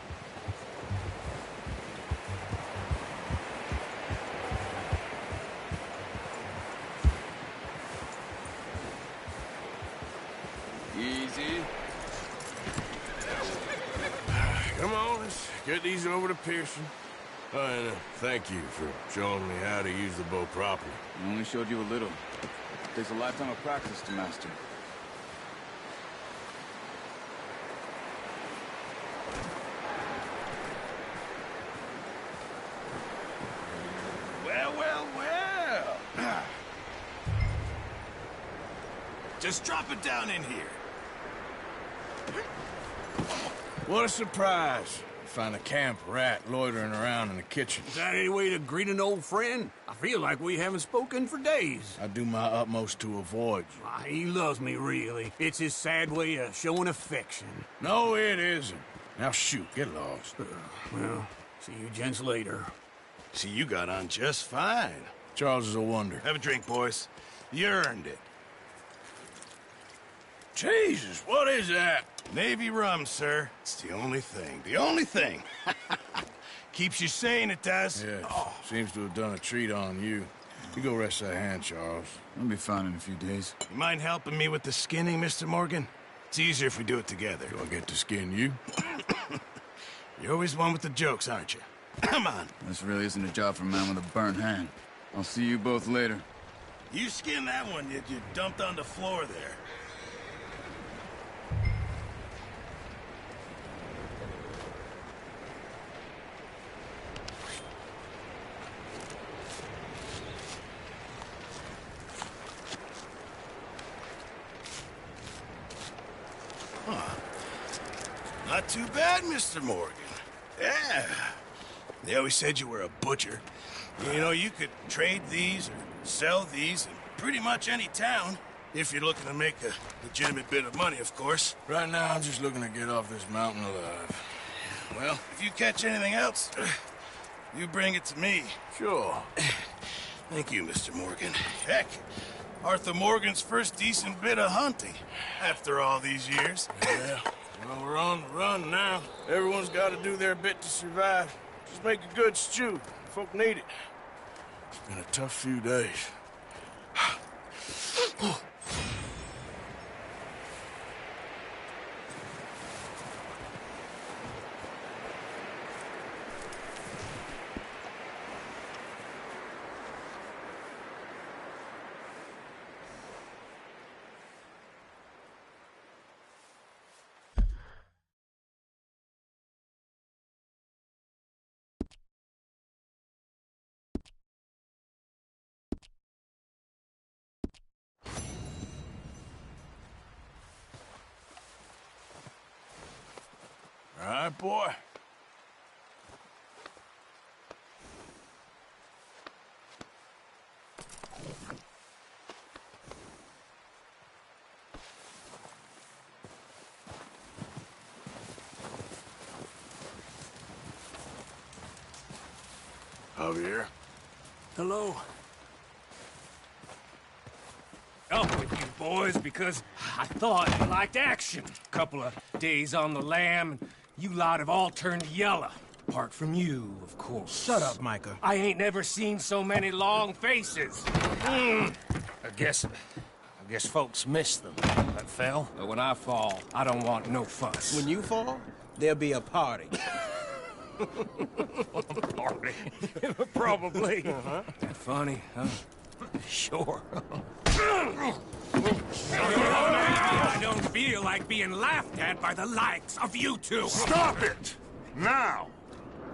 Easy. Come on, let's get these over to Pearson. And thank you for showing me how to use the bow properly. I only showed you a little. Takes a lifetime of practice to master. Well, well, well. Just drop it down in here. What a surprise. Find a camp rat loitering around in the kitchen. Is that any way to greet an old friend? I feel like we haven't spoken for days. I do my utmost to avoid you. Why, he loves me, really. It's his sad way of showing affection. No, it isn't. Now shoot, get lost. Well, see you gents later. See, you got on just fine. Charles is a wonder. Have a drink, boys. You earned it. Jesus, what is that? Navy rum, sir. It's the only thing. The only thing. Keeps you sane, it does. Yeah, seems to have done a treat on you. You go rest that hand, Charles. I'll be fine in a few days. You mind helping me with the skinning, Mr. Morgan? It's easier if we do it together. Do I get to skin you? You're always one with the jokes, aren't you? Come on. This really isn't a job for a man with a burnt hand. I'll see you both later. You skin that one you dumped on the floor there. Not too bad, Mr. Morgan. Yeah. They always said you were a butcher. You know, you could trade these or sell these in pretty much any town. If you're looking to make a legitimate bit of money, of course. Right now, I'm just looking to get off this mountain alive. Well, if you catch anything else, you bring it to me. Sure. Thank you, Mr. Morgan. Heck, Arthur Morgan's first decent bit of hunting after all these years. Yeah. Well, we're on the run now. Everyone's got to do their bit to survive. Just make a good stew. Folk need it. It's been a tough few days. All right, boy. Javier. Hello. Up with you boys because I thought you liked action. Couple of days on the lam, and you lot have all turned yellow. Apart from you, of course. Shut up, Micah. I ain't never seen so many long faces. I guess folks miss them. That fell. But when I fall, I don't want no fuss. When you fall, there'll be a party. Party? Probably. That funny, huh? Sure. I don't feel like being laughed at by the likes of you two. Stop it! Now!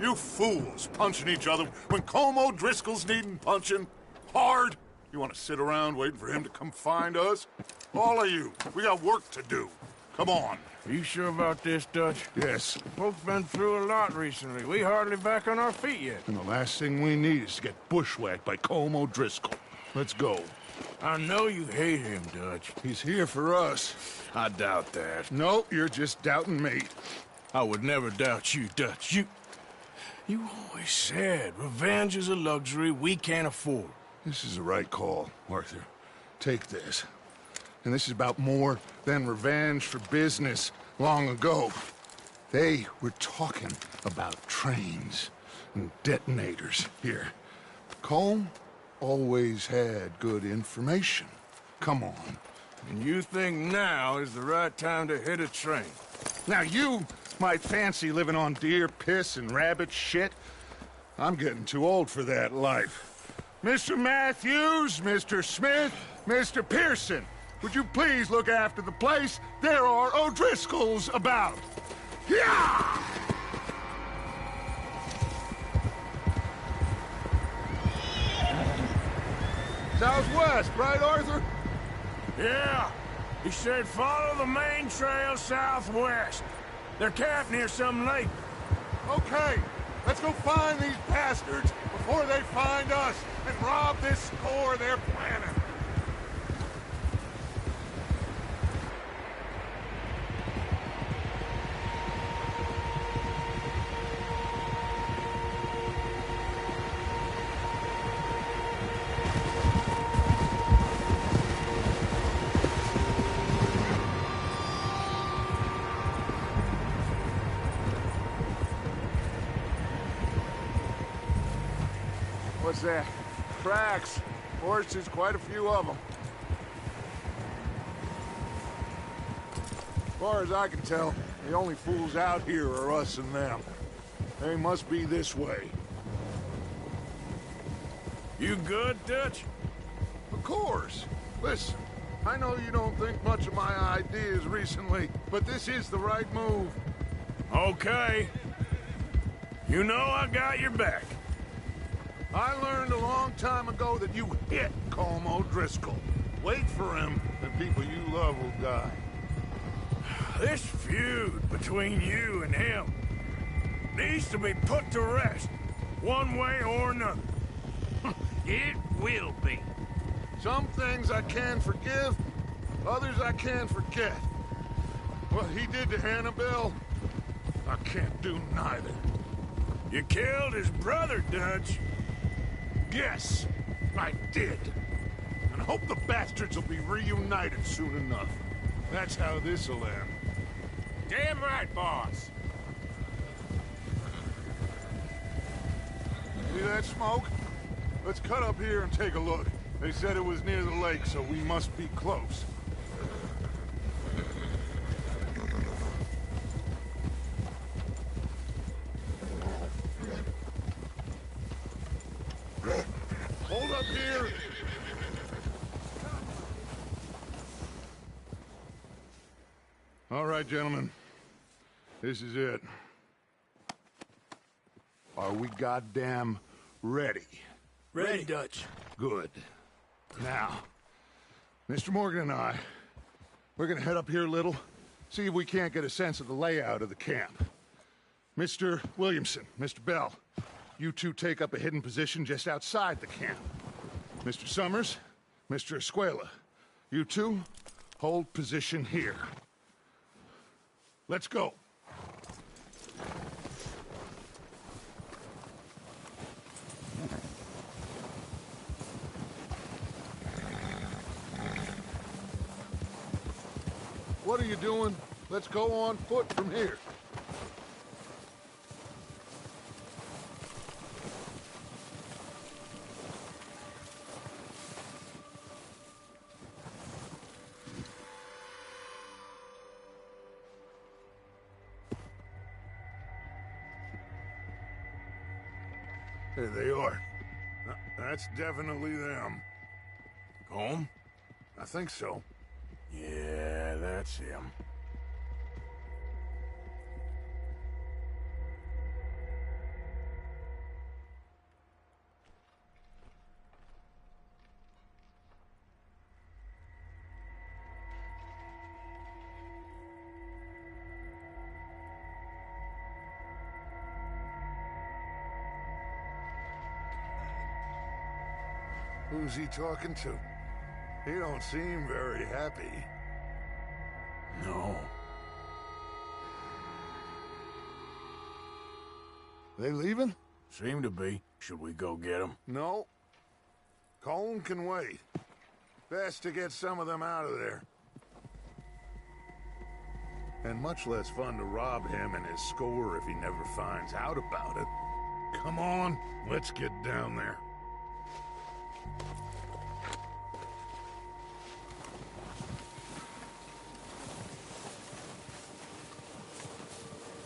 You fools punching each other when Colm O'Driscoll's needing punching hard. You want to sit around waiting for him to come find us? All of you, we got work to do. Come on. Are you sure about this, Dutch? Yes. Folks been through a lot recently. We hardly back on our feet yet. And the last thing we need is to get bushwhacked by Colm O'Driscoll. Let's go. I know you hate him, Dutch. He's here for us. I doubt that. No, you're just doubting me. I would never doubt you, Dutch. You always said revenge is a luxury we can't afford. This is the right call, Arthur. Take this. And this is about more than revenge for business long ago. They were talking about trains and detonators here. Colm always had good information. Come on. And you think now is the right time to hit a train? Now you might fancy living on deer piss and rabbit shit. I'm getting too old for that life. Mr. Matthews, Mr. Smith, Mr. Pearson, would you please look after the place? There are O'Driscolls about. Yeah! Southwest, right, Arthur? Yeah. He said follow the main trail southwest. They're camped near some lake. Okay, let's go find these bastards before they find us and rob this store they're planning. What's that? Tracks. Horses, quite a few of them. As far as I can tell, the only fools out here are us and them. They must be this way. You good, Dutch? Of course. Listen, I know you don't think much of my ideas recently, but this is the right move. Okay. You know I got your back. I learned a long time ago that you hit Colm O'Driscoll. Wait for him, and people you love will die. This feud between you and him needs to be put to rest, one way or another. It will be. Some things I can forgive, others I can't forget. What he did to Annabelle, I can't do neither. You killed his brother, Dutch. Yes, I did. And I hope the bastards will be reunited soon enough. That's how this'll end. Damn right, boss. See that smoke? Let's cut up here and take a look. They said it was near the lake, so we must be close. Hold up here! All right, gentlemen. This is it. Are we goddamn ready? Ready, Dutch. Good. Now, Mr. Morgan and I, we're gonna head up here a little, see if we can't get a sense of the layout of the camp. Mr. Williamson, Mr. Bell, you two take up a hidden position just outside the camp. Mr. Summers, Mr. Escuela, you two hold position here. Let's go. What are you doing? Let's go on foot from here. There they are. That's definitely them. Home? I think so. Yeah, that's him. Who's he talking to? He don't seem very happy. No. They leaving? Seem to be. Should we go get them? No. Colm can wait. Best to get some of them out of there. And much less fun to rob him and his score if he never finds out about it. Come on, let's get down there.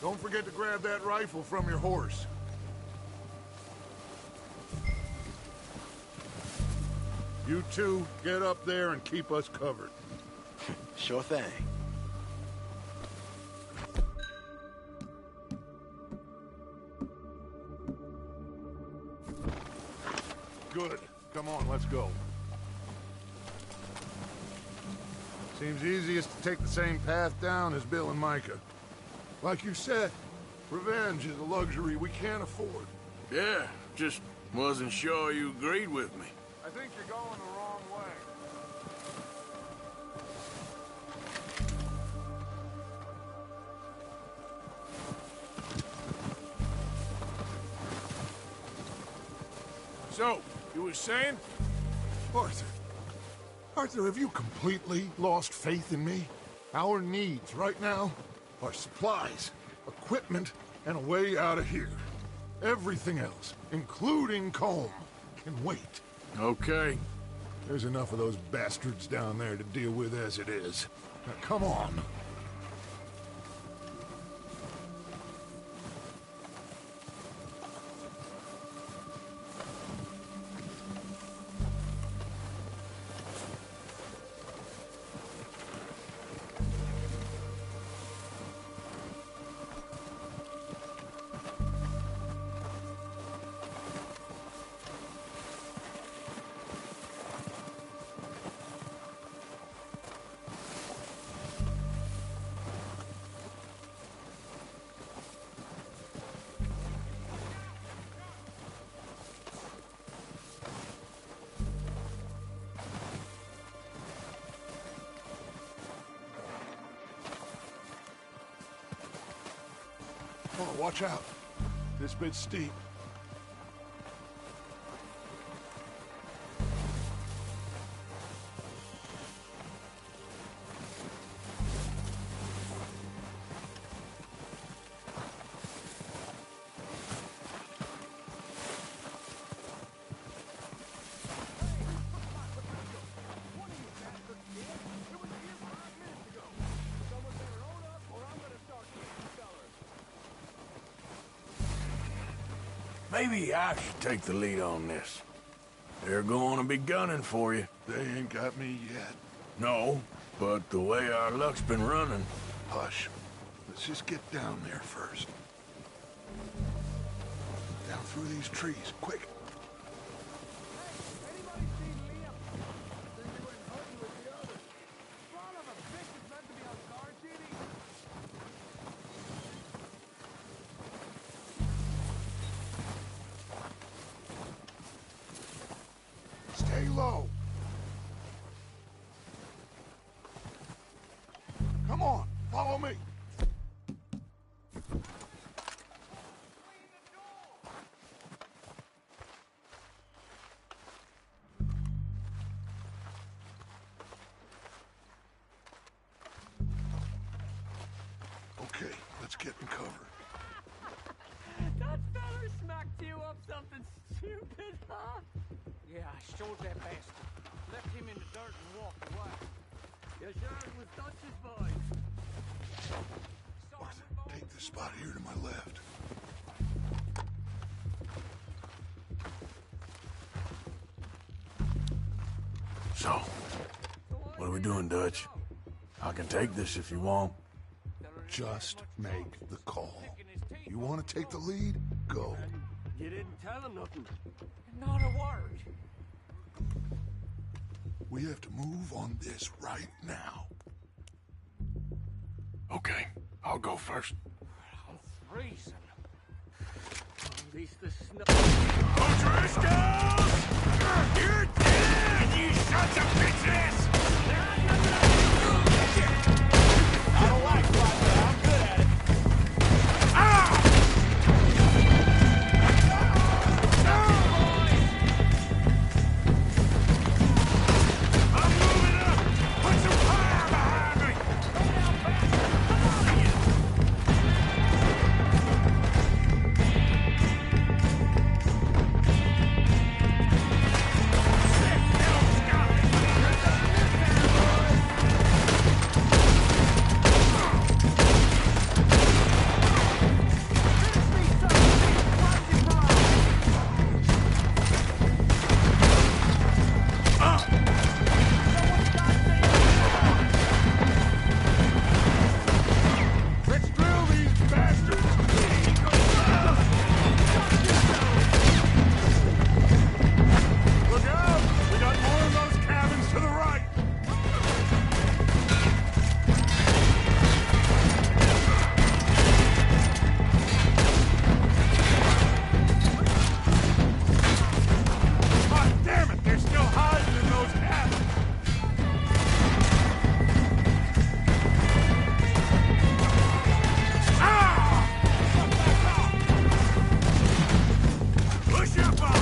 Don't forget to grab that rifle from your horse. You two, get up there and keep us covered. Sure thing. Good. Come on, let's go. Seems easiest to take the same path down as Bill and Micah. Like you said, revenge is a luxury we can't afford. Yeah, just wasn't sure you agreed with me. I think you're going the wrong way. So, you were saying? Arthur, have you completely lost faith in me? Our needs right now are supplies, equipment, and a way out of here. Everything else, including Colm, can wait. Okay. There's enough of those bastards down there to deal with as it is. Now, come on. Oh, watch out. This bit's steep. Maybe I should take the lead on this. They're going to be gunning for you. They ain't got me yet. No, but the way our luck's been running... Hush. Let's just get down there first. Down through these trees, quick. Stay low. Come on, follow me. Yeah, I showed that bastard. Left him in the dirt and walked away. You sure it was Dutch's boy? Take this spot here to my left. So, what are we doing, Dutch? I can take this if you want. Just make the call. You want to take the lead? Go. You didn't tell him nothing. Not a word. We have to move on this right now. Okay, I'll go first. I'm freezing. At least the snow... O'Driscoll! You're dead, you sons of bitches! I don't like fighting, but I'm good at it. I'm moving up! Put some fire behind me! Let's drill these bastards! Look out! We got more of those cabins to the right! God damn it! They're still hiding in those cabins! Push up on!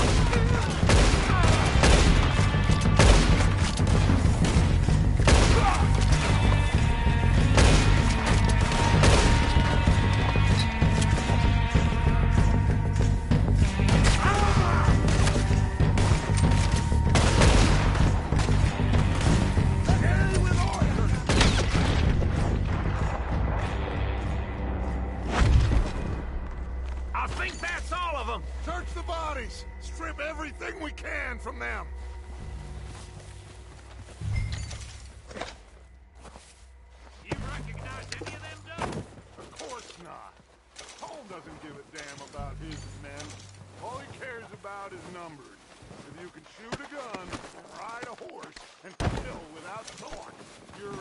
I think that's all of them! Search the bodies! Strip everything we can from them! You recognize any of them, Doug? Of course not. Cole doesn't give a damn about his men. All he cares about is numbers. If you can shoot a gun, ride a horse, and kill without thought, you're in.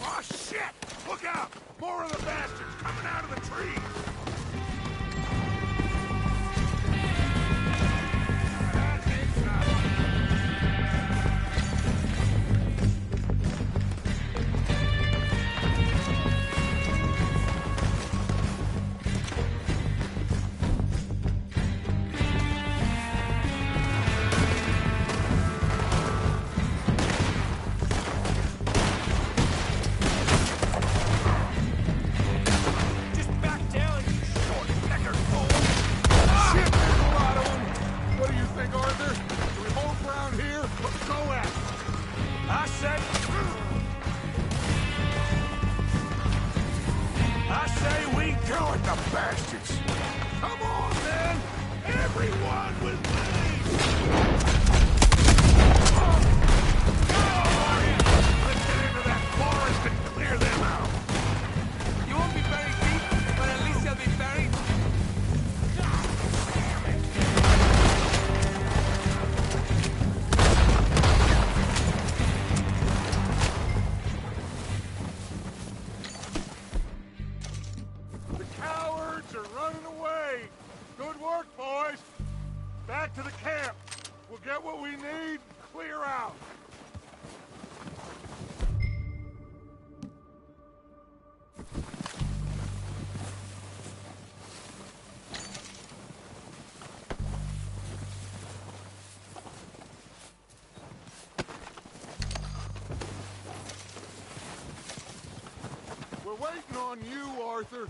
Oh, shit! Look out! More of the bastards coming out of the trees! Just back down, you short-necker fool! Shit, there's a lot of them! What do you think, Arthur? Do we hold ground here? Let's go at it! I say we go at the bastards! Come on, then! Everyone with me! Let's get into that forest and clear them out! You won't be very deep, but at least you'll be buried. The cowards are running away! Good work, boys! We're waiting on you, Arthur.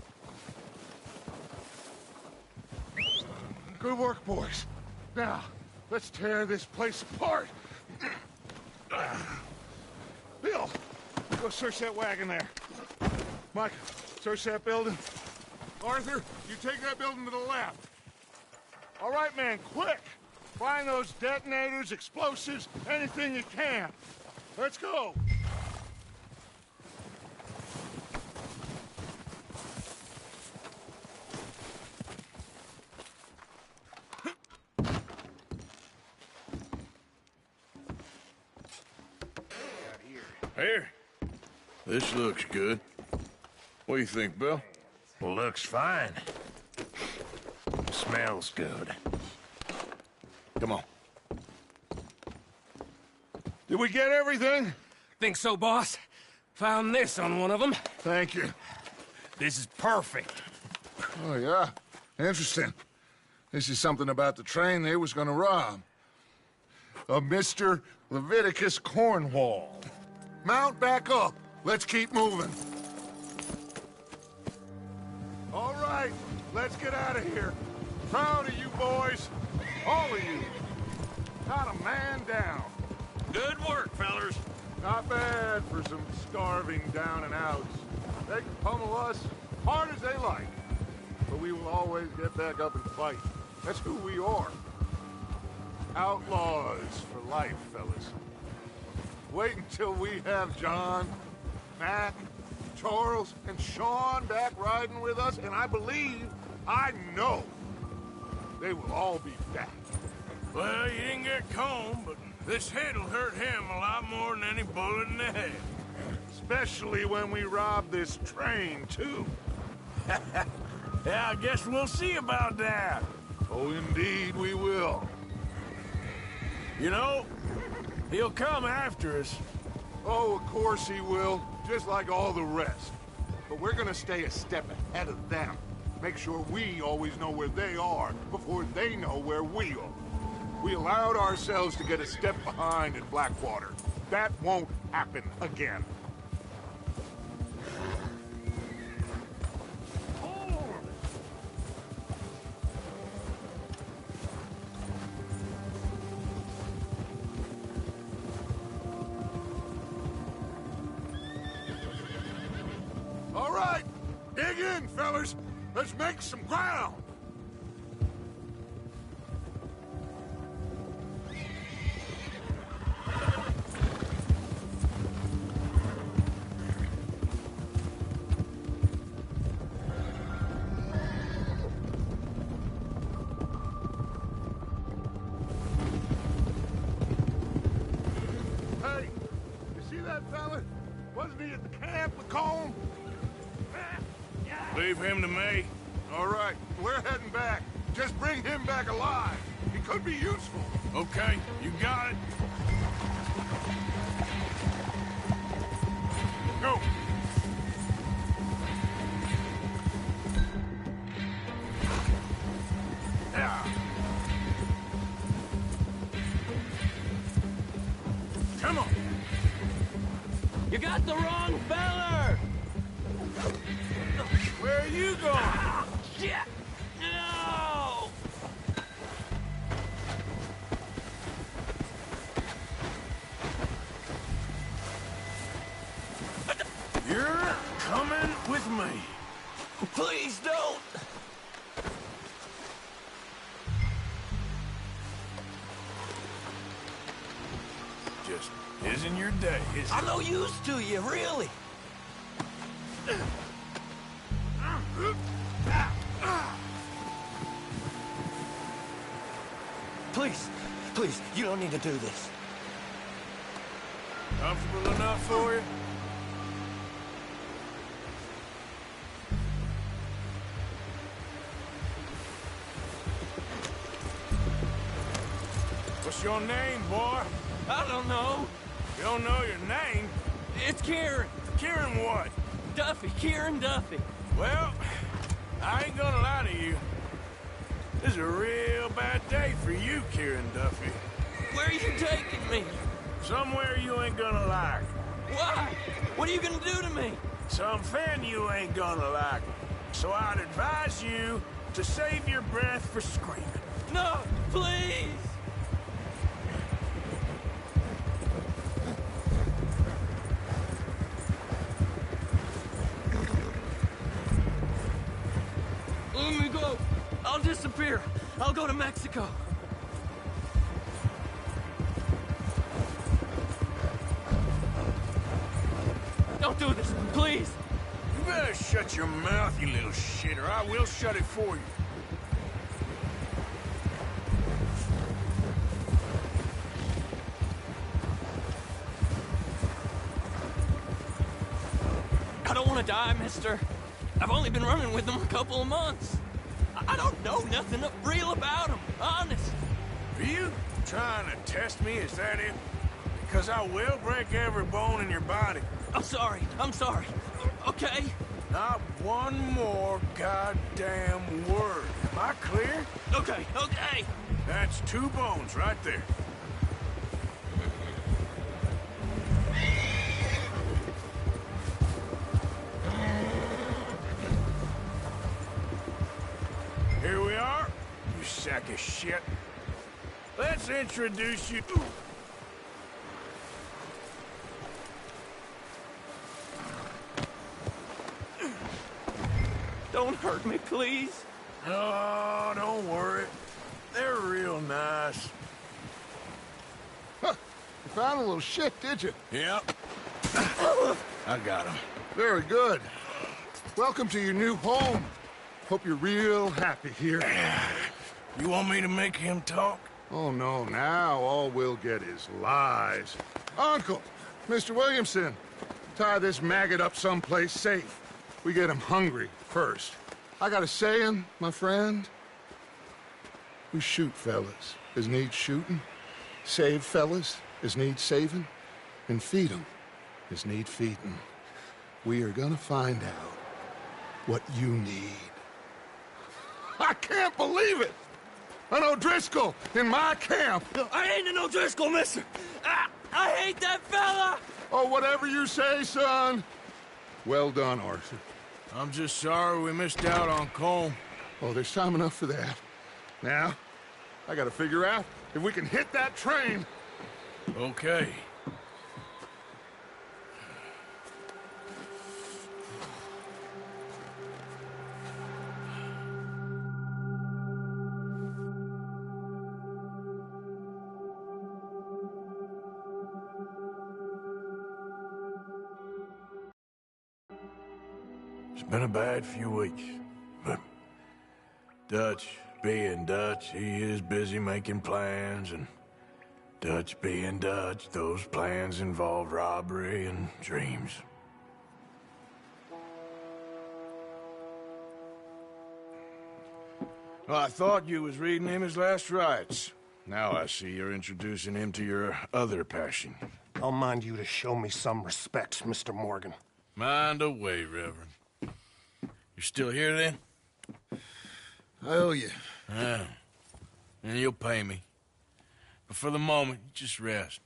Good work, boys. Now, let's tear this place apart. Bill, go search that wagon there. Mike, search that building. Arthur, you take that building to the left. All right, man, quick! Find those detonators, explosives, anything you can. Let's go! Here. This looks good. What do you think, Bill? Looks fine. Smells good. Come on. Did we get everything? Think so, boss. Found this on one of them. Thank you. This is perfect. Oh, yeah? Interesting. This is something about the train they was gonna rob. A Mr. Leviticus Cornwall. Mount back up. Let's keep moving. All right, let's get out of here. Proud of you boys. All of you. Not a man down. Good work, fellers. Not bad for some starving down and outs. They can pummel us hard as they like. But we will always get back up and fight. That's who we are. Outlaws for life, fellas. Wait until we have John, Mac, Charles, and Sean back riding with us, and I believe, I know, they will all be back. Well, you didn't get Combe, but this hit'll hurt him a lot more than any bullet in the head. Especially when we rob this train, too. Yeah, I guess we'll see about that. Oh, indeed we will. You know, he'll come after us. Oh, of course he will, just like all the rest. But we're gonna stay a step ahead of them. Make sure we always know where they are before they know where we are. We allowed ourselves to get a step behind in Blackwater. That won't happen again. All right, dig in, fellas. Let's make some ground. Hey, you see that fella? Wasn't he at the camp with Colm? Leave him to me. All right, we're heading back. Just bring him back alive. He could be useful. Okay, you got it. Go. Yeah. Come on. You got the wrong feller! Where are you going? Ah, shit! No! You're coming with me. Please don't! Just isn't your day, is it? I'm no use to you, really. Please, please, you don't need to do this. Comfortable enough for you? What's your name, boy? I don't know. You don't know your name? It's Kieran. Kieran what? Duffy, Kieran Duffy. Well, I ain't gonna lie to you. This is a real bad day for you, Kieran Duffy. Where are you taking me? Somewhere you ain't gonna like. Why? What are you gonna do to me? Something you ain't gonna like. So I'd advise you to save your breath for screaming. No, please! Let me go. I'll disappear. I'll go to Mexico. Don't do this, please. You better shut your mouth, you little shit, or I will shut it for you. I don't want to die, mister. I've only been running with them a couple of months. I don't know nothing real about them, honest. Are you trying to test me? Is that it? Because I will break every bone in your body. I'm sorry. Okay? Not one more goddamn word. Am I clear? Okay. That's 2 bones right there. Here we are, you sack of shit. Let's introduce you to... Don't hurt me, please. Oh, don't worry. They're real nice. Huh. You found a little shit, did you? Yep. I got him. Very good. Welcome to your new home. Hope you're real happy here. You want me to make him talk? Oh, no. Now all we'll get is lies. Uncle, Mr. Williamson, tie this maggot up someplace safe. We get him hungry first. I got a saying, my friend. We shoot fellas as need shooting, save fellas as need saving, and feed 'em as need feeding. We are gonna find out what you need. I can't believe it! An O'Driscoll in my camp! I ain't an O'Driscoll, mister! I hate that fella! Oh, whatever you say, son. Well done, Arthur. I'm just sorry we missed out on Colm. Oh, there's time enough for that. Now, I gotta figure out if we can hit that train. Okay. It's been a bad few weeks, but Dutch being Dutch, he is busy making plans, and Dutch being Dutch, those plans involve robbery and dreams. Well, I thought you was reading him his last rites. Now I see you're introducing him to your other passion. I'll mind you to show me some respect, Mr. Morgan. Mind away, Reverend. You still here, then? I owe you. Yeah. And you'll pay me. But for the moment, just rest.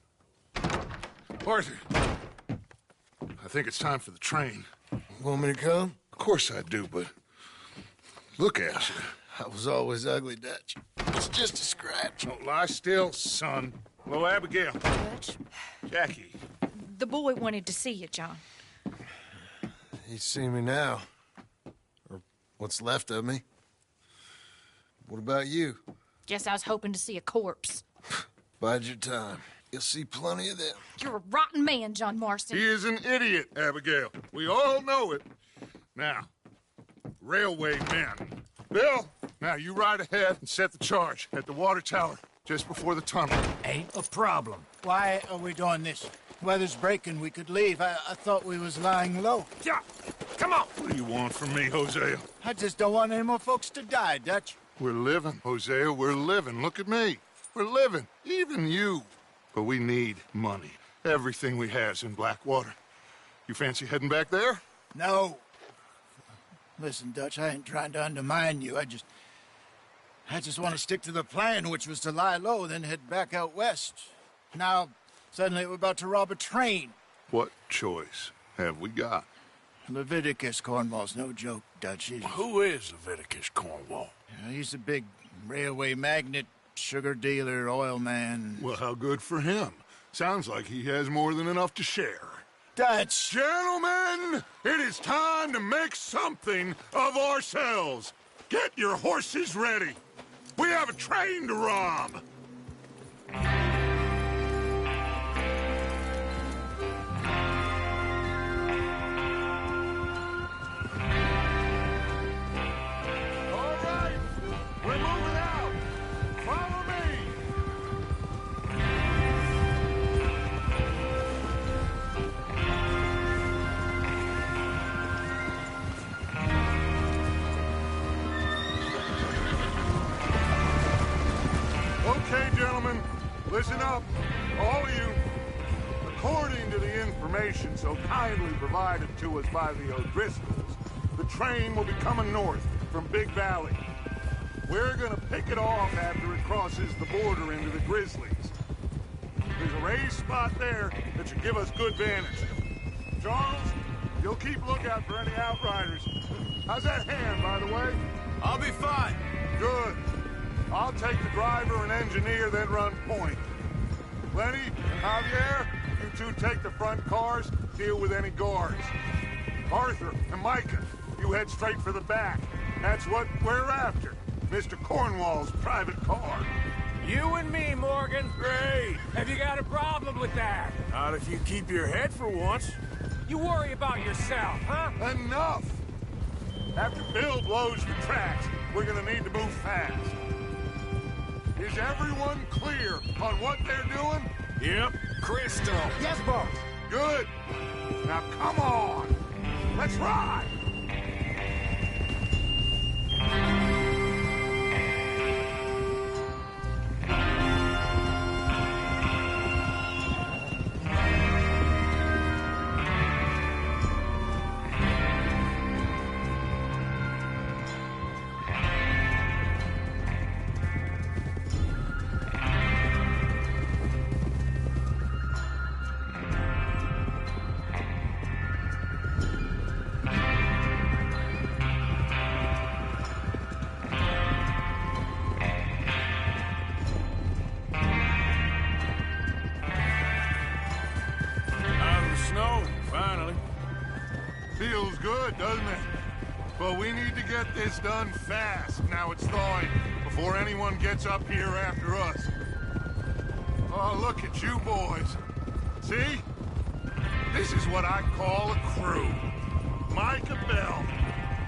Arthur, I think it's time for the train. Want me to come? Of course I do, but look at you. I was always ugly, Dutch. It's just a scratch. Don't lie still, son. Hello, Abigail. Dutch, Jackie. the boy wanted to see you, John. He's seen me now. Or what's left of me. What about you? Guess I was hoping to see a corpse. Bide your time. You'll see plenty of them. You're a rotten man, John Marston. He is an idiot, Abigail. We all know it. Now, railway men. Bill, now you ride ahead and set the charge at the water tower just before the tunnel. Ain't a problem. Why are we doing this? Weather's breaking, we could leave. I thought we was lying low. Yeah, come on. What do you want from me, Hosea? I just don't want any more folks to die, Dutch. We're living, Hosea, we're living. Look at me. We're living, even you. But we need money. Everything we has in Blackwater. You fancy heading back there? No. Listen, Dutch, I ain't trying to undermine you. I just want to stick to the plan, which was to lie low, then head back out west. Now, suddenly we're about to rob a train. What choice have we got? Leviticus Cornwall's no joke, Dutch. Who is Leviticus Cornwall? He's a big railway magnate, sugar dealer, oil man. Well, how good for him. Sounds like he has more than enough to share. Dutch! Gentlemen, it is time to make something of ourselves. Get your horses ready. We have a train to rob. Listen up, all of you. According to the information so kindly provided to us by the O'Driscolls, the train will be coming north from Big Valley. We're gonna pick it off after it crosses the border into the Grizzlies. There's a raised spot there that should give us good vantage. Charles, you'll keep lookout for any outriders. How's that hand, by the way? I'll be fine. Good. I'll take the driver and engineer, then run point. Lenny and Javier, you two take the front cars, deal with any guards. Arthur and Micah, you head straight for the back. That's what we're after. Mr. Cornwall's private car. You and me, Morgan. Great. Have you got a problem with that? Not if you keep your head for once. You worry about yourself, huh? Enough! After Bill blows the tracks, we're gonna need to move fast. Is everyone clear on what they're doing? Yep. Crystal. Yes, boss. Good. Now come on. Let's ride. Feels good, doesn't it? But we need to get this done fast, now it's thawing, before anyone gets up here after us. Oh, look at you boys. See? This is what I call a crew. Micah Bell,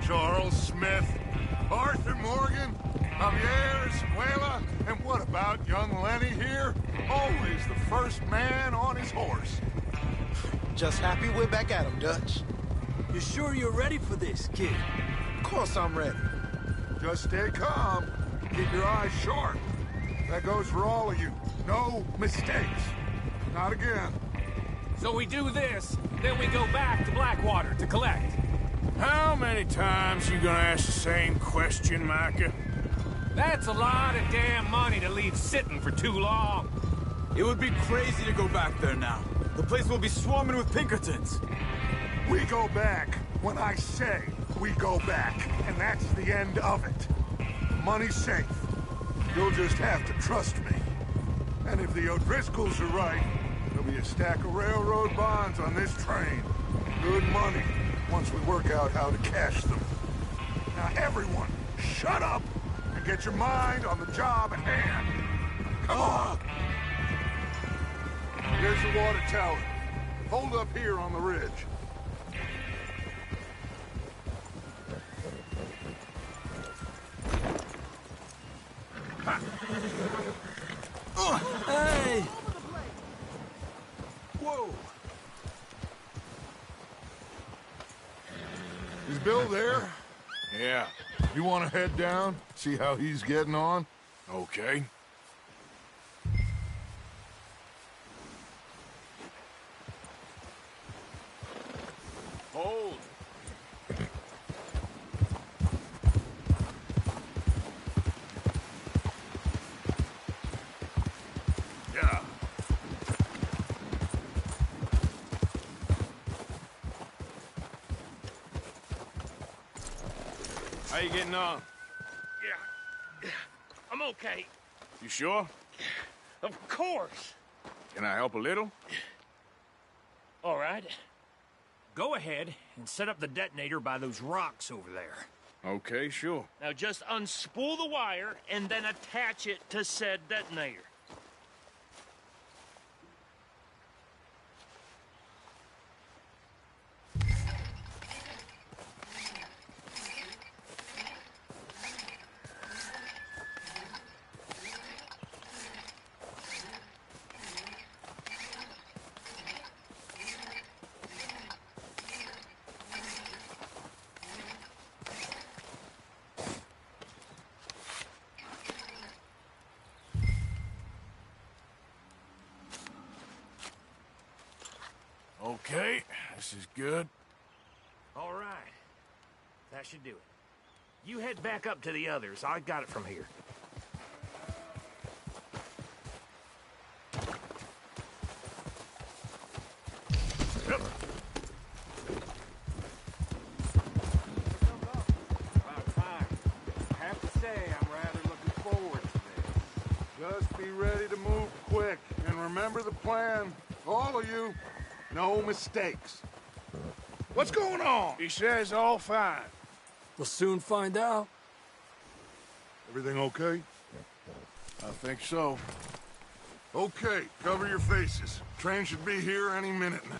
Charles Smith, Arthur Morgan, Javier Escuela, and what about young Lenny here? Always the first man on his horse. Just happy we're back at him, Dutch. You sure you're ready for this, kid? Of course I'm ready. Just stay calm. Keep your eyes sharp. That goes for all of you. No mistakes. Not again. So we do this, then we go back to Blackwater to collect. How many times you gonna ask the same question, Micah? That's a lot of damn money to leave sitting for too long. It would be crazy to go back there now. The place will be swarming with Pinkertons. We go back when I say we go back, and that's the end of it. Money's safe. You'll just have to trust me. And if the O'Driscolls are right, there'll be a stack of railroad bonds on this train. Good money, once we work out how to cash them. Now everyone, shut up and get your mind on the job at hand. Come on. There's the water tower. Hold up here on the ridge. Hey! Whoa! Is Bill there? Yeah. You want to head down, see how he's getting on? Okay. Hold. Yeah. How you getting on? Yeah. I'm okay. You sure? Of course. Can I help a little? All right. Go ahead and set up the detonator by those rocks over there. Okay, sure. Now just unspool the wire and then attach it to said detonator. Okay, this is good. All right. That should do it. You head back up to the others. I got it from here. Yep. About time. I have to say, I'm rather looking forward to this. Just be ready to move quick, and remember the plan. All of you, no mistakes. What's going on? He says all fine. We'll soon find out. Everything okay? I think so. Okay, cover your faces. Train should be here any minute now.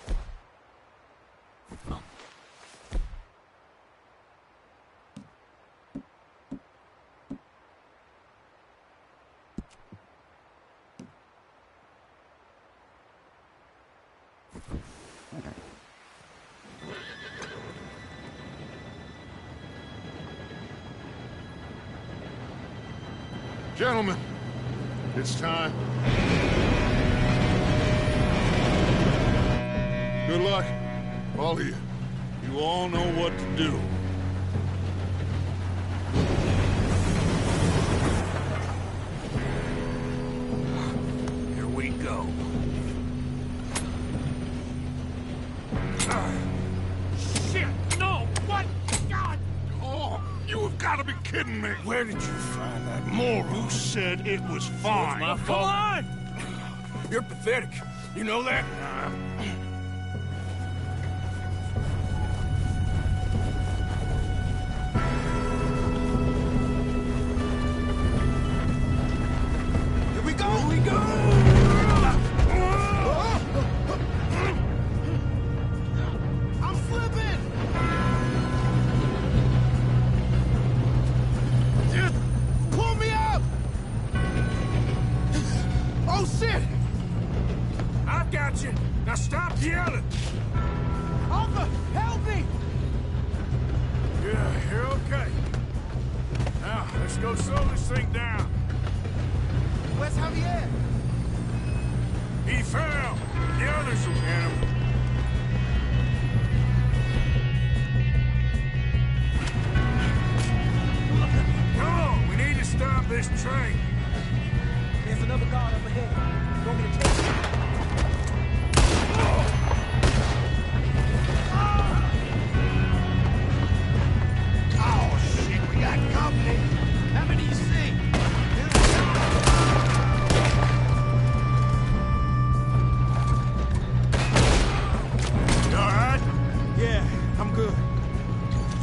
Gentlemen, it's time. Good luck, all of you. You all know what to do. Here we go. Shit! No! What? God! Oh, you have got to be kidding me. Where did you find that moron? You said it was fine. My Come fault. on! You're pathetic. You know that? Here we go! Here we go! I'm slipping! Just pull me up! Oh, shit! I've got you. Now stop yelling. Arthur, help me! Yeah, you're okay. Now, let's go slow this thing down. Where's Javier? He fell. The others will get him. Come on, we need to stop this train. There's another guard up ahead. Want me to take him? Oh, shit, we got company. How many you see? You all right? Yeah, I'm good.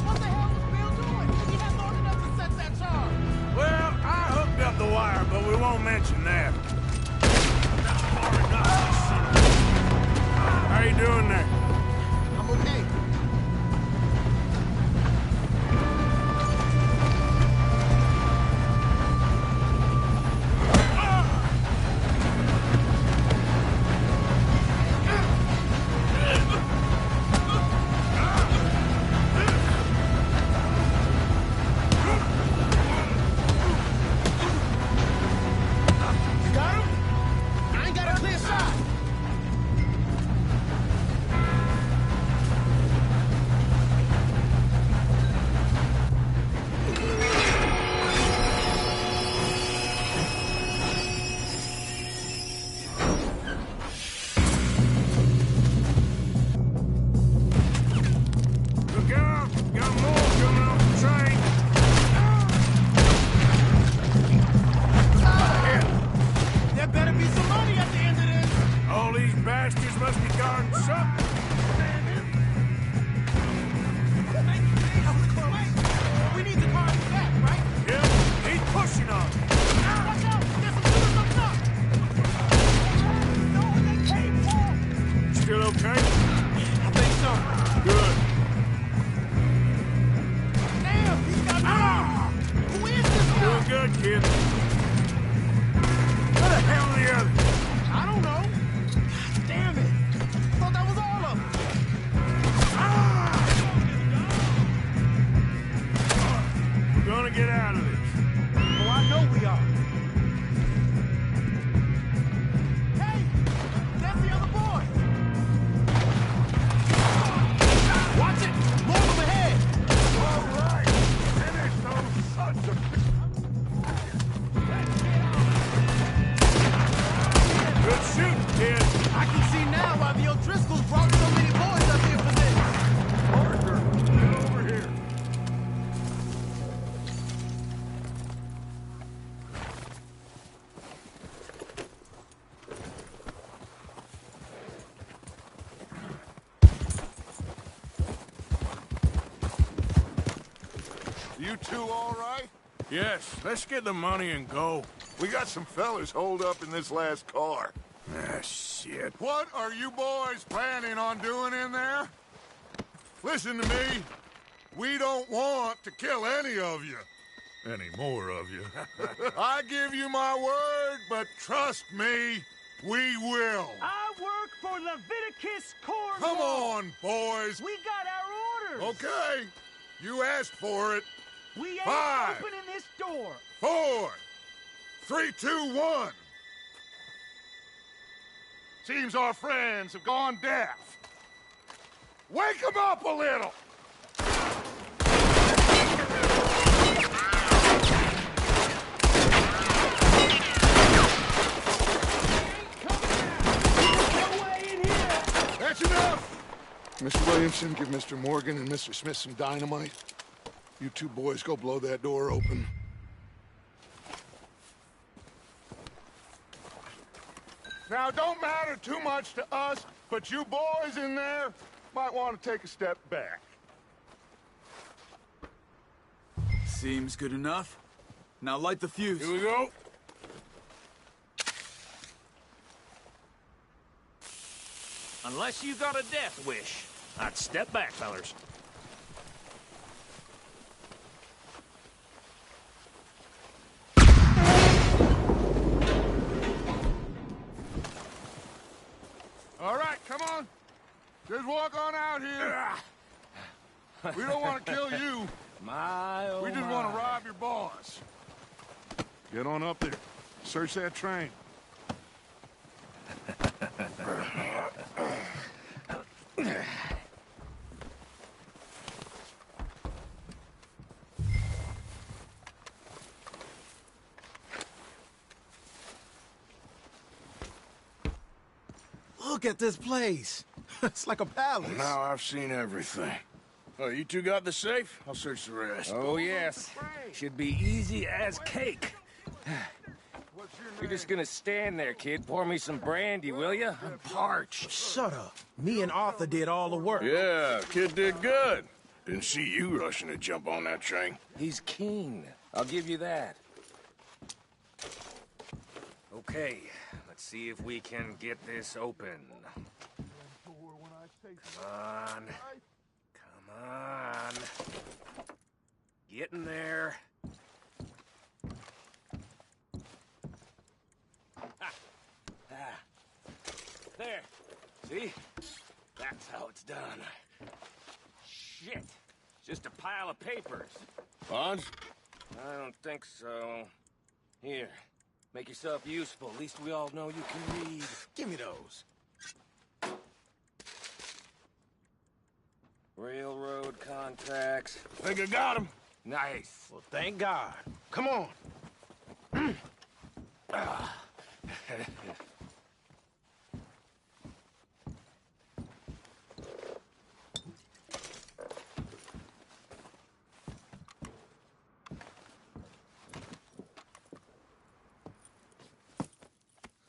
What the hell was Bill doing? He had long enough to set that charge. Well, I hooked up the wire, but we won't mention that. Not far enough. How you doing there? I'm okay. You got him? I ain't got a clear shot. Look out! Got more coming off the train! kid. Where the hell are the others? I don't know. God damn it. I thought that was all of them. We're gonna get out of this. Oh, I know we are. Hey! That's the other boy! Watch it! More of them ahead! All right! Finish those sons of... Good shooting, kid. I can see now why the O'Driscolls brought so many boys up here for this. Parker, get over here. You two all right? Yes, let's get the money and go. We got some fellas holed up in this last car. Ah, shit. What are you boys planning on doing in there? Listen to me. We don't want to kill any of you. Any more of you. I give you my word, but trust me, we will. I work for Leviticus Corps. Come on, boys. We got our orders. Okay. You asked for it. We ain't 5, opening this door. 4, 3, 2, 1. Seems our friends have gone deaf. Wake them up a little. That's enough. Mr. Williamson, give Mr. Morgan and Mr. Smith some dynamite. You two boys go blow that door open. Now, don't matter too much to us, but you boys in there might want to take a step back. Seems good enough. Now light the fuse. Here we go. Unless you got a death wish, I'd step back, fellers. All right, come on. Just walk on out here. We don't want to kill you. We just want to rob your boss. Get on up there. Search that train. Look at this place. It's like a palace. Now I've seen everything. Oh, you two got the safe? I'll search the rest. Oh, yes. Should be easy as cake. You're just gonna stand there, kid. Pour me some brandy, will you? I'm parched. Shut up. Me and Arthur did all the work. Yeah, kid did good. Didn't see you rushing to jump on that train. He's keen. I'll give you that. Okay, let's see if we can get this open. Come on. Come on. Get in there. There. See? That's how it's done. Shit. It's just a pile of papers. Bonds? I don't think so. Here. Make yourself useful. At least we all know you can read. Give me those. Railroad contracts. Think I got him. Nice. Well, thank God. Come on.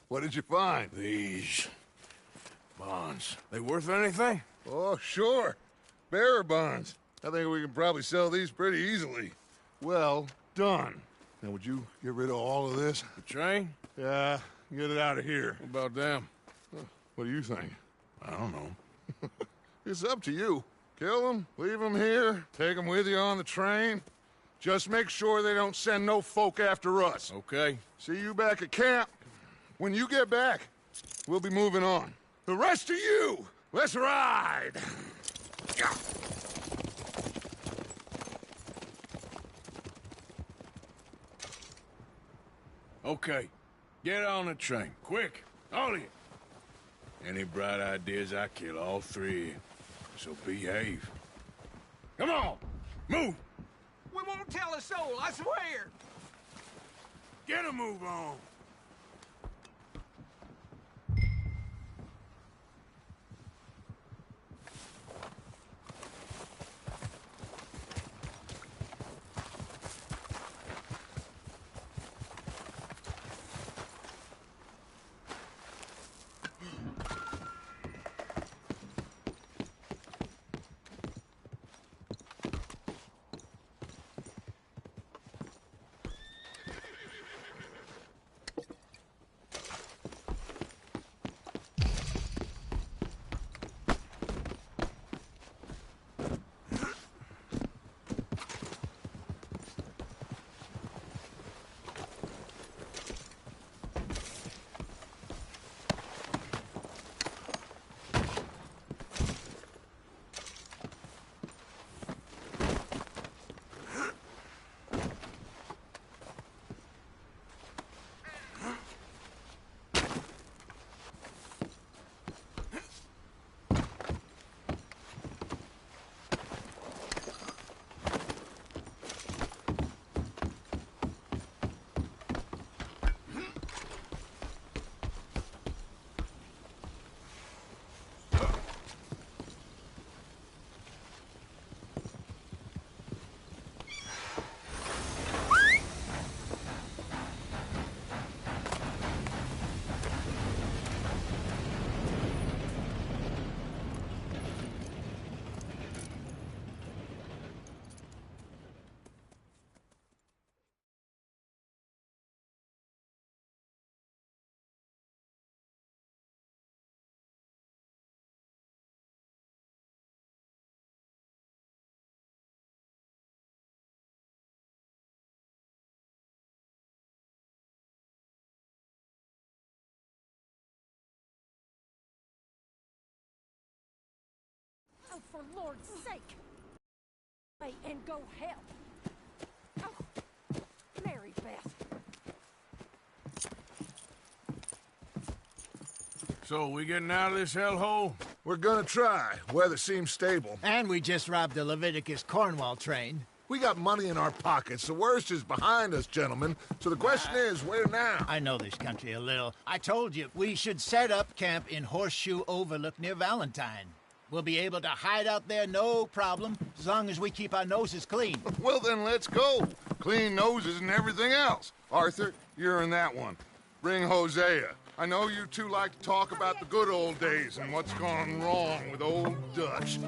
What did you find? These bonds. They worth anything? Oh, sure. Bearer bonds. I think we can probably sell these pretty easily. Well done. Now, would you get rid of all of this? The train? Yeah, get it out of here. What about them? What do you think? I don't know. It's up to you. Kill them, leave them here, take them with you on the train. Just make sure they don't send no folk after us. Okay. See you back at camp. When you get back, we'll be moving on. The rest of you, let's ride! Okay. Get on the train. Quick. All of you. Any bright ideas, I kill all three of you. So behave. Come on! Move! We won't tell a soul, I swear! Get a move on! Oh, for Lord's sake! And go help! Oh, Mary Beth. So, we getting out of this hellhole? We're gonna try. Weather seems stable. And we just robbed a Leviticus Cornwall train. We got money in our pockets. The worst is behind us, gentlemen. So the question is, where now? I know this country a little. I told you, we should set up camp in Horseshoe Overlook near Valentine. We'll be able to hide out there, no problem, as long as we keep our noses clean. Well, then let's go. Clean noses and everything else. Arthur, you're in that one. Bring Hosea. I know you two like to talk about the good old days and what's gone wrong with old Dutch.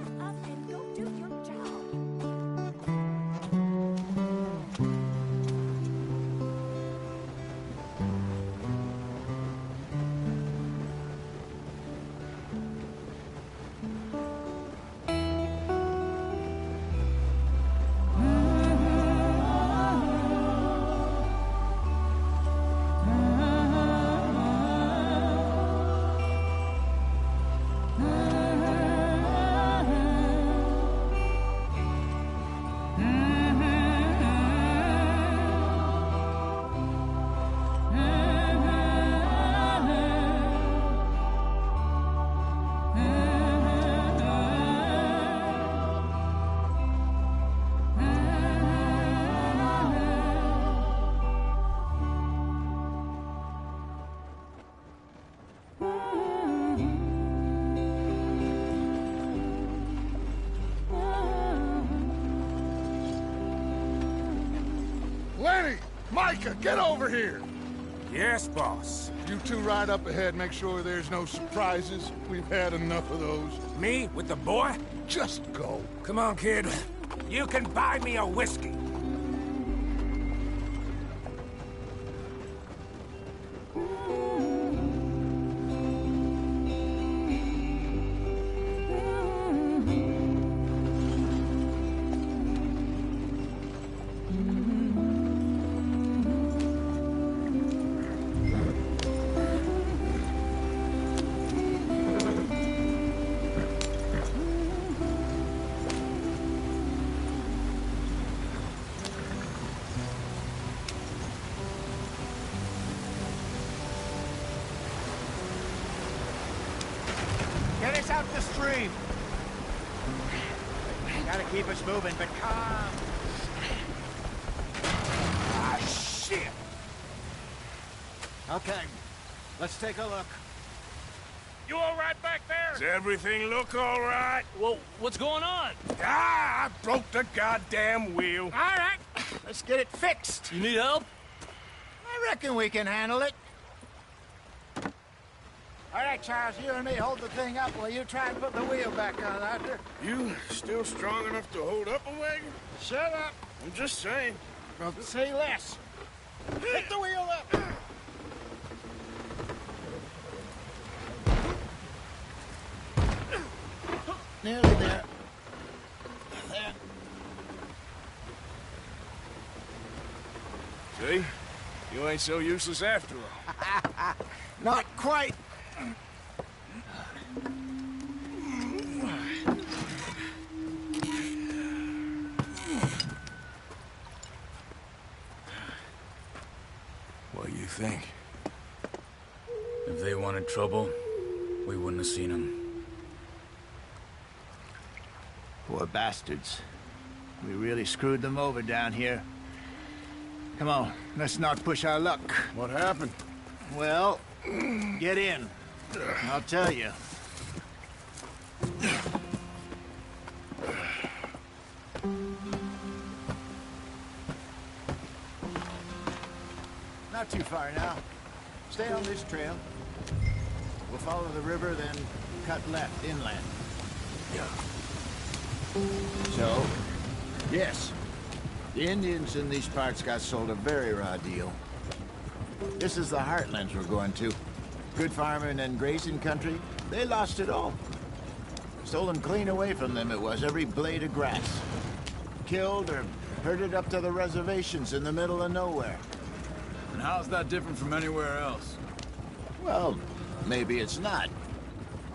Lenny! Micah, get over here! Yes, boss. You two ride up ahead, make sure there's no surprises. We've had enough of those. Me? With the boy? Just go. Come on, kid. You can buy me a whiskey. the stream. Gotta keep us moving, but calm. Ah, shit! Okay, let's take a look. You all right back there? Does everything look all right? Well, what's going on? Ah, I broke the goddamn wheel. All right, let's get it fixed. You need help? I reckon we can handle it. All right, Charles, you and me hold the thing up while you try and put the wheel back on, Arthur. You still strong enough to hold up a wagon? Shut up. I'm just saying. Well, say less. Pick the wheel up. Nearly there. There. See? You ain't so useless after all. Not quite. What do you think? If they wanted trouble, we wouldn't have seen them. Poor bastards. We really screwed them over down here. Come on, let's not push our luck. What happened? Well, get in. I'll tell you. Not too far now. Stay on this trail. We'll follow the river, then cut left inland. Yeah. So, yes, the Indians in these parts got sold a very raw deal. This is the heartlands we're going to. Good farming and grazing country, they lost it all. Stolen clean away from them it was, every blade of grass. Killed or herded up to the reservations in the middle of nowhere. And how's that different from anywhere else? Well, maybe it's not.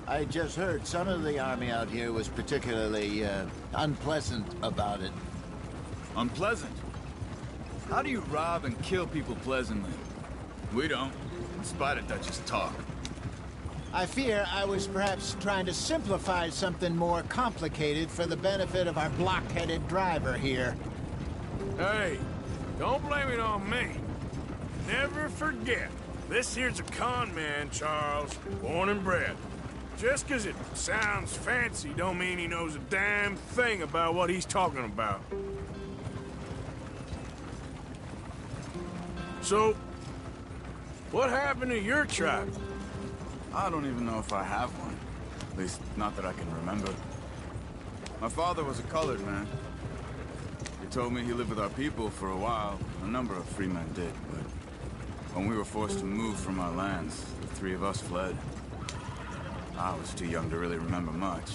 I just heard some of the army out here was particularly, unpleasant about it. Unpleasant? How do you rob and kill people pleasantly? We don't, in spite of Dutch's talk. I fear I was perhaps trying to simplify something more complicated for the benefit of our block-headed driver here. Hey, don't blame it on me. Never forget, this here's a con man, Charles, born and bred. Just 'cause it sounds fancy don't mean he knows a damn thing about what he's talking about. So, what happened to your tribe? I don't even know if I have one. At least, not that I can remember. My father was a colored man. He told me he lived with our people for a while. A number of free men did, but when we were forced to move from our lands, the three of us fled. I was too young to really remember much.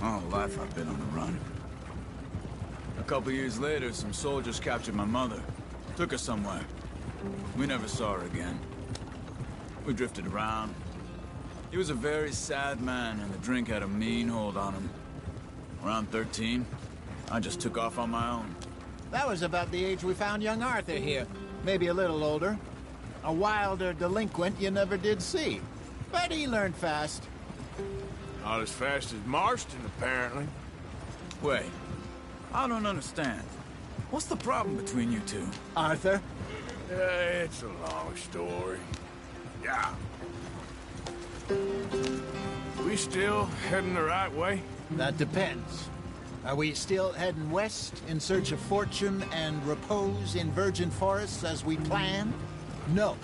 My whole life I've been on the run. A couple years later, some soldiers captured my mother. Took her somewhere. We never saw her again. We drifted around. He was a very sad man, and the drink had a mean hold on him. Around 13, I just took off on my own. That was about the age we found young Arthur here. Maybe a little older. A wilder delinquent you never did see. But he learned fast. Not as fast as Marston, apparently. Wait, I don't understand. What's the problem between you two? Arthur? It's a long story. Yeah. We still heading the right way? That depends. Are we still heading west in search of fortune and repose in virgin forests as we planned? No.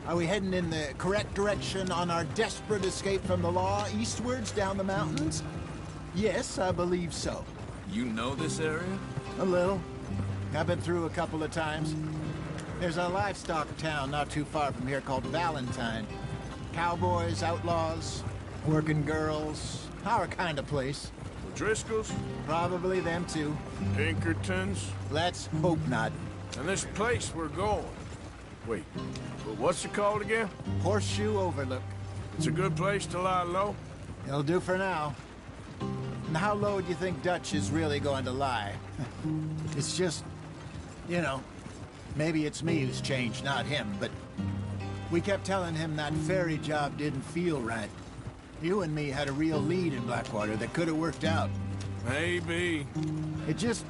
Are we heading in the correct direction on our desperate escape from the law eastwards down the mountains? Yes, I believe so. You know this area? A little. I've been through a couple of times. There's a livestock town not too far from here called Valentine. Cowboys, outlaws, working girls, our kind of place. Driscolls? Probably them too. Pinkertons? Let's hope not. And this place we're going. Wait, but what's it called again? Horseshoe Overlook. It's a good place to lie low? It'll do for now. And how low do you think Dutch is really going to lie? It's just, you know, maybe it's me who's changed, not him, but we kept telling him that ferry job didn't feel right. You and me had a real lead in Blackwater that could have worked out. Maybe. It just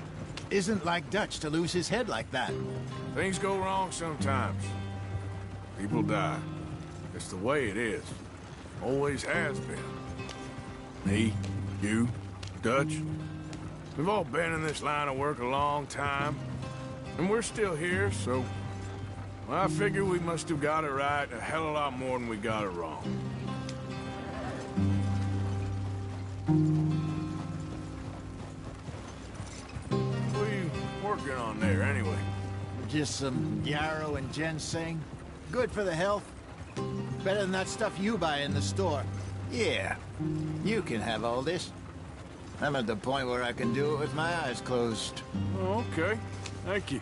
isn't like Dutch to lose his head like that. Things go wrong sometimes. People die. It's the way it is. Always has been. Me, you, Dutch. We've all been in this line of work a long time. And we're still here, so... I figure we must have got it right a hell of a lot more than we got it wrong. What are you working on there, anyway? Just some yarrow and ginseng. Good for the health. Better than that stuff you buy in the store. Yeah, you can have all this. I'm at the point where I can do it with my eyes closed. Oh, okay. Thank you.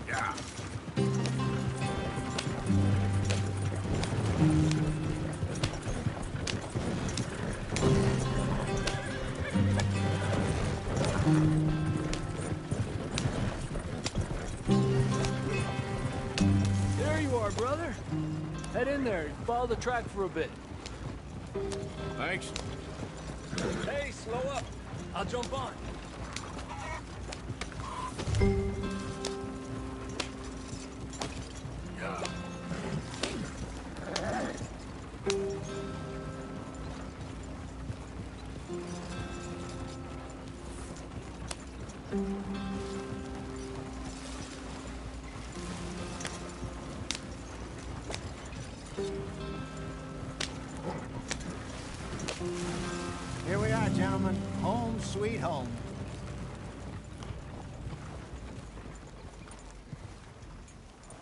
Yeah. There you are, brother. Head in there and follow the track for a bit. Thanks. Hey, slow up. I'll jump on. Here we are, gentlemen. Home sweet home.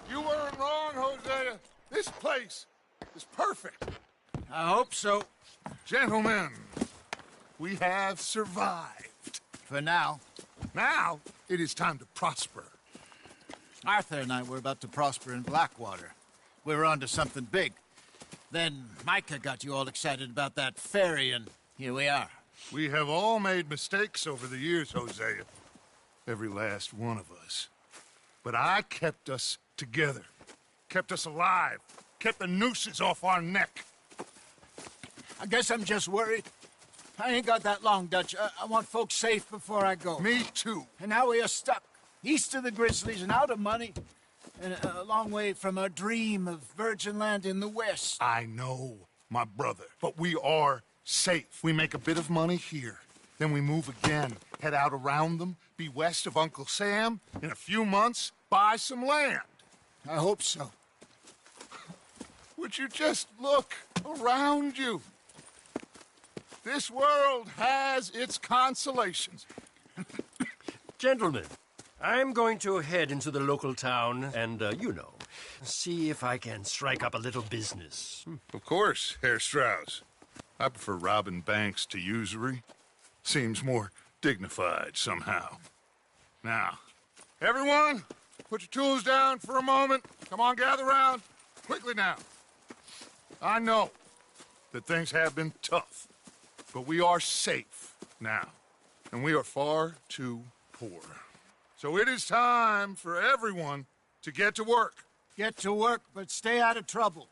You weren't wrong, Hosea. This place is perfect. I hope so. Gentlemen, we have survived. For now. Now, it is time to prosper. Arthur and I were about to prosper in Blackwater. We were onto something big. Then Micah got you all excited about that ferry, and here we are. We have all made mistakes over the years, Hosea. Every last one of us. But I kept us together. Kept us alive. Kept the nooses off our neck. I guess I'm just worried. I ain't got that long, Dutch. I want folks safe before I go. Me too. And now we are stuck. East of the Grizzlies and out of money. And a long way from our dream of virgin land in the west. I know, my brother. But we are safe. We make a bit of money here. Then we move again. Head out around them. Be west of Uncle Sam. In a few months, buy some land. I hope so. Would you just look around you? This world has its consolations. Gentlemen, I'm going to head into the local town and, see if I can strike up a little business. Of course, Herr Strauss. I prefer robbing banks to usury. Seems more dignified somehow. Now, everyone, put your tools down for a moment. Come on, gather round. Quickly now. I know that things have been tough, but we are safe now, and we are far too poor. So it is time for everyone to get to work. Get to work, but stay out of trouble.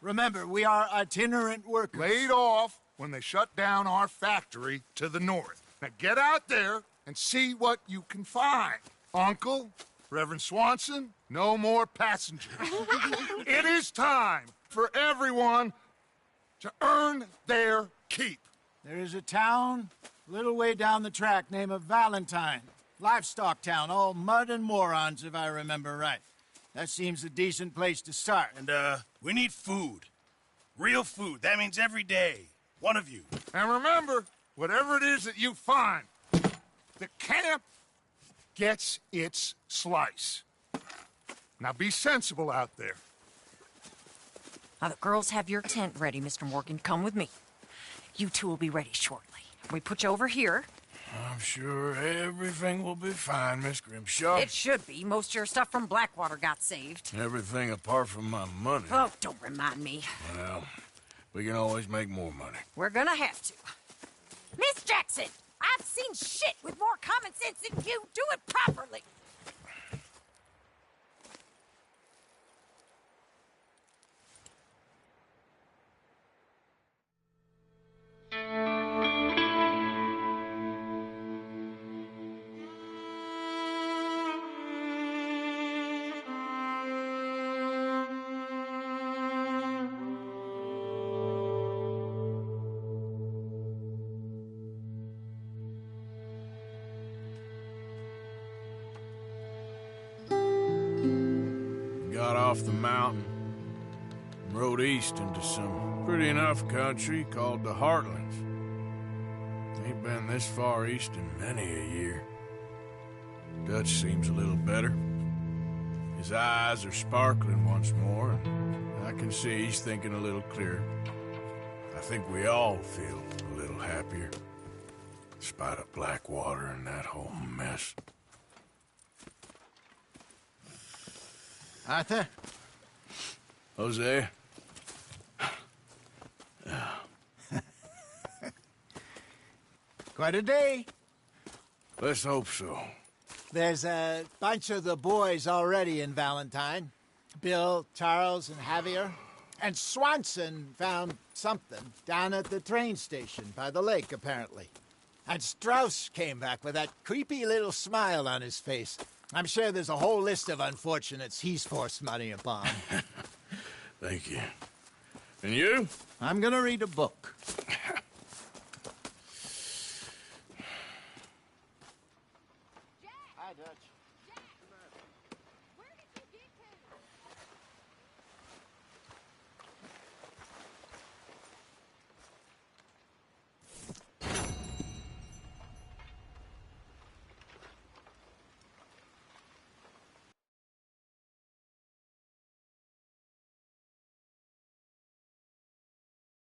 Remember, we are itinerant workers. Laid off when they shut down our factory to the north. Now get out there and see what you can find. Uncle, Reverend Swanson, no more passengers. It is time for everyone to earn their keep. There is a town a little way down the track named Valentine. Livestock town, all mud and morons, if I remember right. That seems a decent place to start. And, we need food. Real food. That means every day. One of you. And remember, whatever it is that you find, the camp gets its slice. Now be sensible out there. Now, the girls have your tent ready, Mr. Morgan. Come with me. You two will be ready shortly. We put you over here. I'm sure everything will be fine, Miss Grimshaw. It should be. Most of your stuff from Blackwater got saved. Everything apart from my money. Oh, don't remind me. Well, we can always make more money. We're gonna have to. Miss Jackson, I've seen shit with more common sense than you. Do it properly. off the mountain and rode east into some pretty enough country called the Heartlands. Ain't been this far east in many a year. Dutch seems a little better. His eyes are sparkling once more, and I can see he's thinking a little clearer. I think we all feel a little happier, despite of Blackwater and that whole mess. Arthur? Jose? Quite a day. Let's hope so. There's a bunch of the boys already in Valentine. Bill, Charles, and Javier. And Swanson found something down at the train station by the lake, apparently. And Strauss came back with that creepy little smile on his face. I'm sure there's a whole list of unfortunates he's forced money upon. Thank you. And you? I'm gonna read a book.